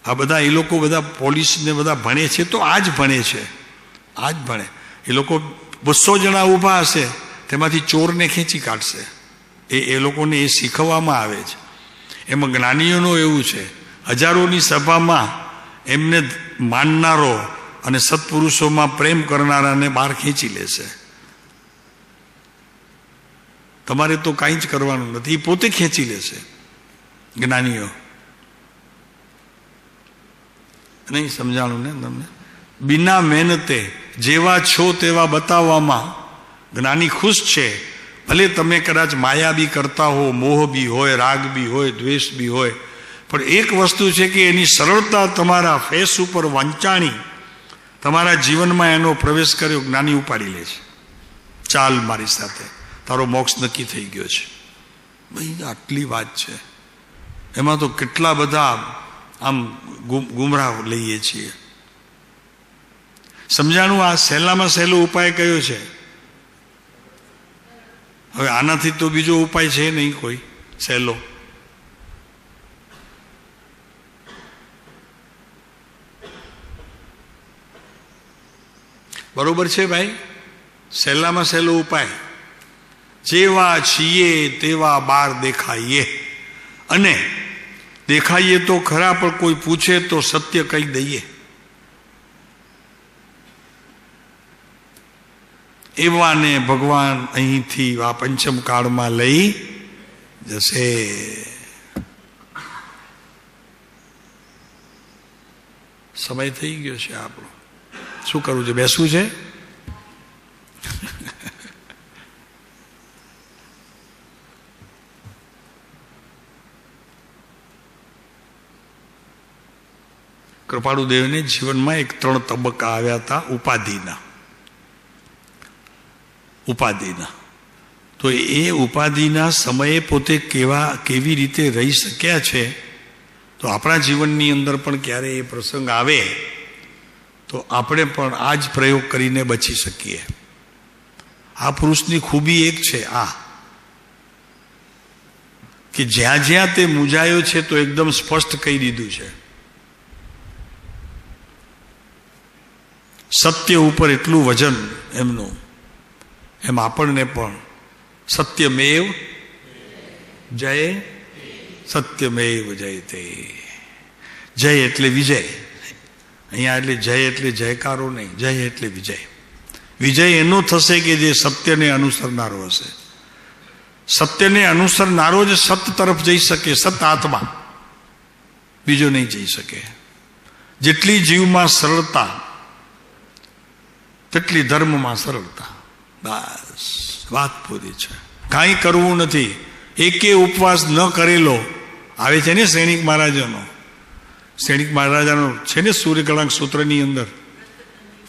આ બધા એ લોકો બધા પોલીસને બધા ભણે છે તો આ જ ભણે છે. આ જ ભણે. એ લોકો 200 જણા ઊભા હશે, તેમાંથી ચોરને ખેંચી કાઢશે. એ લોકોને એ શીખવવામાં આવે છે. એમાં જ્ઞાનીઓનું એવું છે, હજારોની સભામાં એમને માનનારો અને સત્પુરુષોમાં પ્રેમ કરનારાને બહાર ખેંચી લેશે. તમારે તો કાંઈ જ કરવાનું નથી, એ પોતે ખેંચી લેશે. જ્ઞાનીઓ નહીં સમજાણું ને તમને? બિના મહેનતે જેવા છો તેવા બતાવવામાં જ્ઞાની ખુશ છે. ભલે તમે કદાચ માયા બી કરતા હો, મોહ બી હોય, રાગ બી હોય, દ્વેષ બી હોય, પણ એક વસ્તુ છે કે એની સરળતા તમારા ફેસ ઉપર વંચાણી તમારા જીવનમાં એનો પ્રવેશ કર્યો, જ્ઞાની ઉપાડી લે છે. ચાલ મારી સાથે, તારો મોક્ષ નક્કી થઈ ગયો છે. ભાઈ આટલી વાત છે. એમાં તો કેટલા બધા આમ ગુમરાહ લઈએ છીએ. સમજાણું? આ સહેલામાં સહેલો ઉપાય કયો છે? હવે આનાથી તો બીજો ઉપાય છે નહીં કોઈ સહેલો. બરોબર છે ભાઈ? સહેલામાં સહેલો ઉપાય, જેવા છીએ તેવા બહાર દેખાઈએ. અને દેખાઈએ તો ખરા, પણ કોઈ પૂછે તો સત્ય કહી દઈએ. એવાને ભગવાન અહીંથી આ પંચમ કાળમાં લઈ જશે. સમય થઈ ગયો છે આપણો. શું કરવું છે? બેસવું છે? કૃપાળુ દેવને જીવનમાં 3 તબક્કા આવ્યા હતા ઉપાધિના. તો એ ઉપાધિના સમયે પોતે કેવી રીતે રહી શક્યા છે, તો આપણા જીવનની અંદર પણ ક્યારે એ પ્રસંગ આવે તો આપણે પણ આ જ પ્રયોગ કરીને બચી શકીએ. આ પુરુષની ખૂબી એક છે આ, કે જ્યાં જ્યાં તે મૂંઝાયો છે તો એકદમ સ્પષ્ટ કહી દીધું છે. સત્ય ઉપર એટલું વજન એમનું, એમ આપણને પણ સત્યમેવ જય, સત્યમેવ જયતે. જય એટલે વિજય. અહીંયા એટલે જય એટલે જયકારો નહીં, જય એટલે વિજય. વિજય એનો થશે કે જે સત્યને અનુસરનારો હશે. સત્યને અનુસરનારો જ સત તરફ જઈ શકે, સત આત્મા, બીજો નહીં જઈ શકે. જેટલી જીવમાં સરળતા તેટલી ધર્મમાં સરળતા. બસ વાત પૂરી છે. કાંઈ કરવું નથી. એકે ઉપવાસ ન કરેલો આવે છે ને સૈનિક મહારાજાનો. સૈનિક મહારાજાનો છે ને સૂર્યકળાંક સૂત્રની અંદર,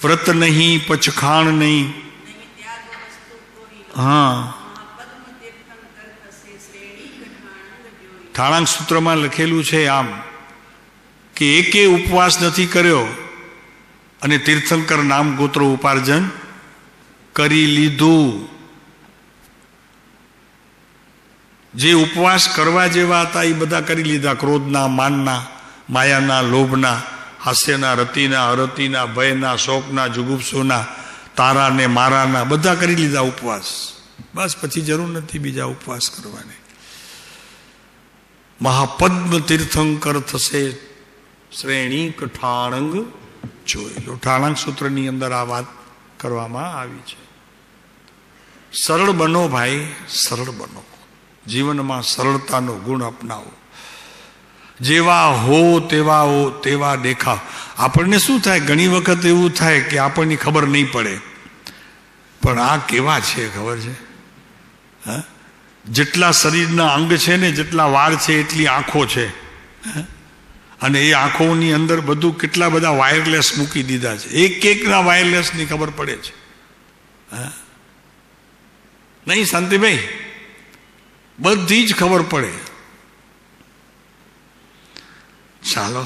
વ્રત નહીં, પચખાણ નહીં. હા, ઠાણાંક સૂત્રમાં લખેલું છે આમ કે એકે ઉપવાસ નથી કર્યો અને તીર્થંકર નામ ગોત્ર ઉપાર્જન કરી લીધું. જે ઉપવાસ કરવા જેવા હતા એ બધા કરી લીધા. ક્રોધના, માનના, માયાના, લોભના, હાસ્યના, રતિના, અરતિના, ભયના, શોકના, જુગુપ્સોના, તારા ને મારાના બધા કરી લીધા ઉપવાસ. બસ પછી જરૂર નથી બીજા ઉપવાસ કરવાની. મહાપદ્મ તીર્થંકર થશે શ્રેણી કઠાણંગ જોઈ લો. ઠાણાંક સૂત્રની અંદર આ વાત કરવામાં આવી છે. સરળ બનો ભાઈ, સરળ બનો. જીવનમાં સરળતાનો ગુણ અપનાવો. જેવા હો તેવા દેખાવ. આપણને શું થાય, ઘણી વખત એવું થાય કે આપણને ખબર નહીં પડે પણ આ કેવા છે ખબર છે? હા, જેટલા શરીરના અંગ છે ને, જેટલા વાળ છે એટલી આંખો છે. અને એ આંખોની અંદર બધું કેટલા બધા વાયરલેસ મૂકી દીધા છે. એકના વાયરલેસની ખબર પડે છે. હા નહીં શાંતિભાઈ? બધી જ ખબર પડે. ચાલો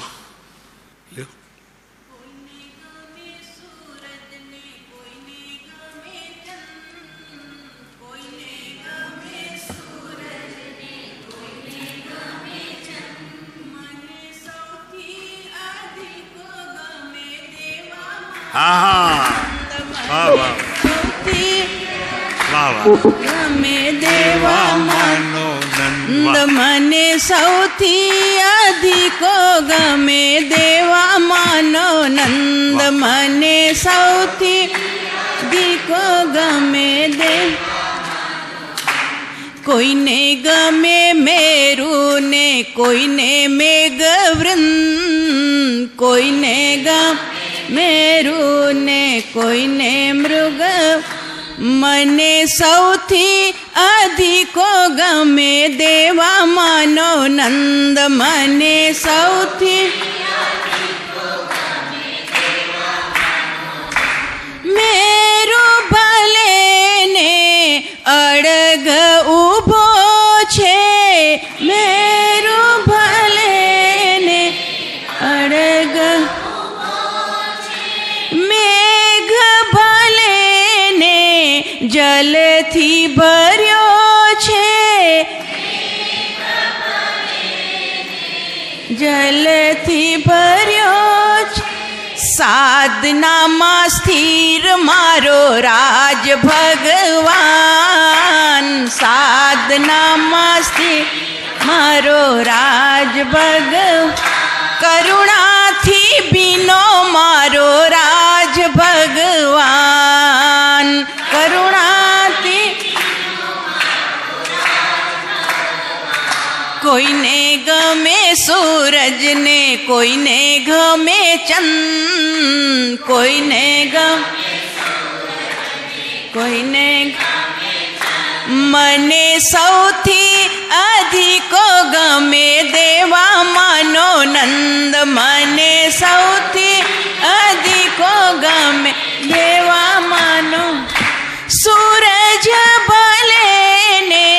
ગમે દેવા માનો નંદ, મને સૌથી અધિકો ગમે દેવા માનો નંદ, મને સૌથી અધિકો ગમે દે. કોઈને ગમે મેરુ ને કોઈને મેઘવૃંદ, કોઈને ગમે મેરુ ને કોઈને મૃગ, મને સૌથી અધિકો ગમે દેવા માનો નંદ, મને સૌથી મેરુ ભલે ને અડગ ઊભો છે, મેરુ ભલે ને અડગ, મેઘ ભલે ને જલથી ભર્યો છે, જલથી ભર્યો છે. સાધનામાં સ્થિર મારો રાજ ભગવાન, સાધનામાં સ્થિર મારો રાજ ભગવાન, કરુણાથી બીનો મારો રાજ ભગવાન, કરુણાથી. કોઈને ગમે સૂરજ ને કોઈને ગમે ચંદ, કોઈને કોઈને મને સૌથી અધિકો ગમે દેવા માનો નંદ, મને સૌથી અધિકો ગમે દેવા માનો. સૂરજ ભલે ને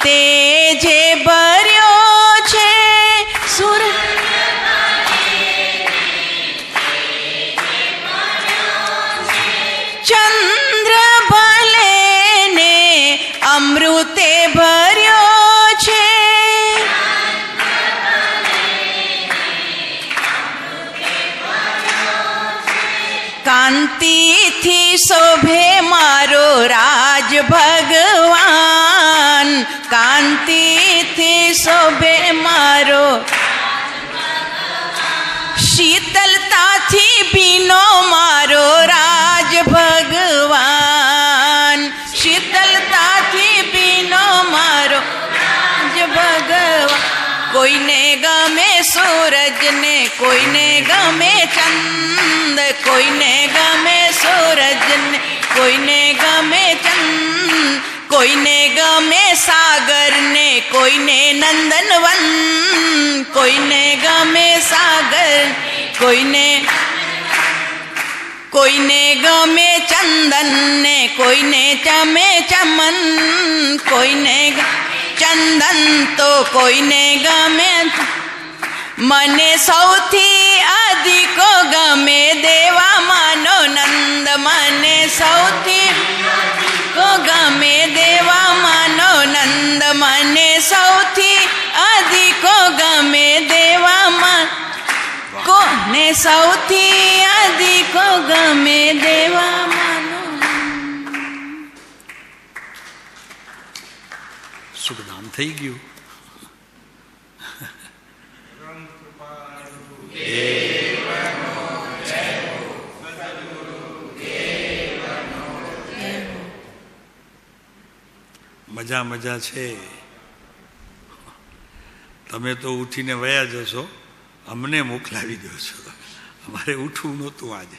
તેજે ભર્યો છે, સૂરજ ચંદ્ર ભલે ને અમૃતે ભર્યો છે, કાંતિથી શોભે મારો રાજ ભગવાન, કાંતિથી શોભે મારો, શીતલતાથી ભીનો મારો રાજ ભગવાન, શીતલતાથી ભીનો મારો રાજ ભગવાન. કોઈને ગમે સૂરજ ને કોઈને ગમે કોઈને નંદનવન, કોઈને ગમે સાગર, કોઈને ગમે ચંદન ને કોઈને ચમે ચમન, કોઈને ચંદન તો કોઈને ગમે. મને સૌથી અધિકો ગમે દેવામાંનો નંદ, મને સૌથી ગમે દેવામાંનો નંદ, મને સૌથી અધિકો ગમે દેવામાં, કોને સૌથી અધિકો ગમે દેવામાંનો. સુખધામ થઈ ગયું. મજા મજા છે. તમે તો ઉઠીને વયા જશો, અમને મોકલાવી દો છો. અમારે ઉઠવું નહોતું આજે.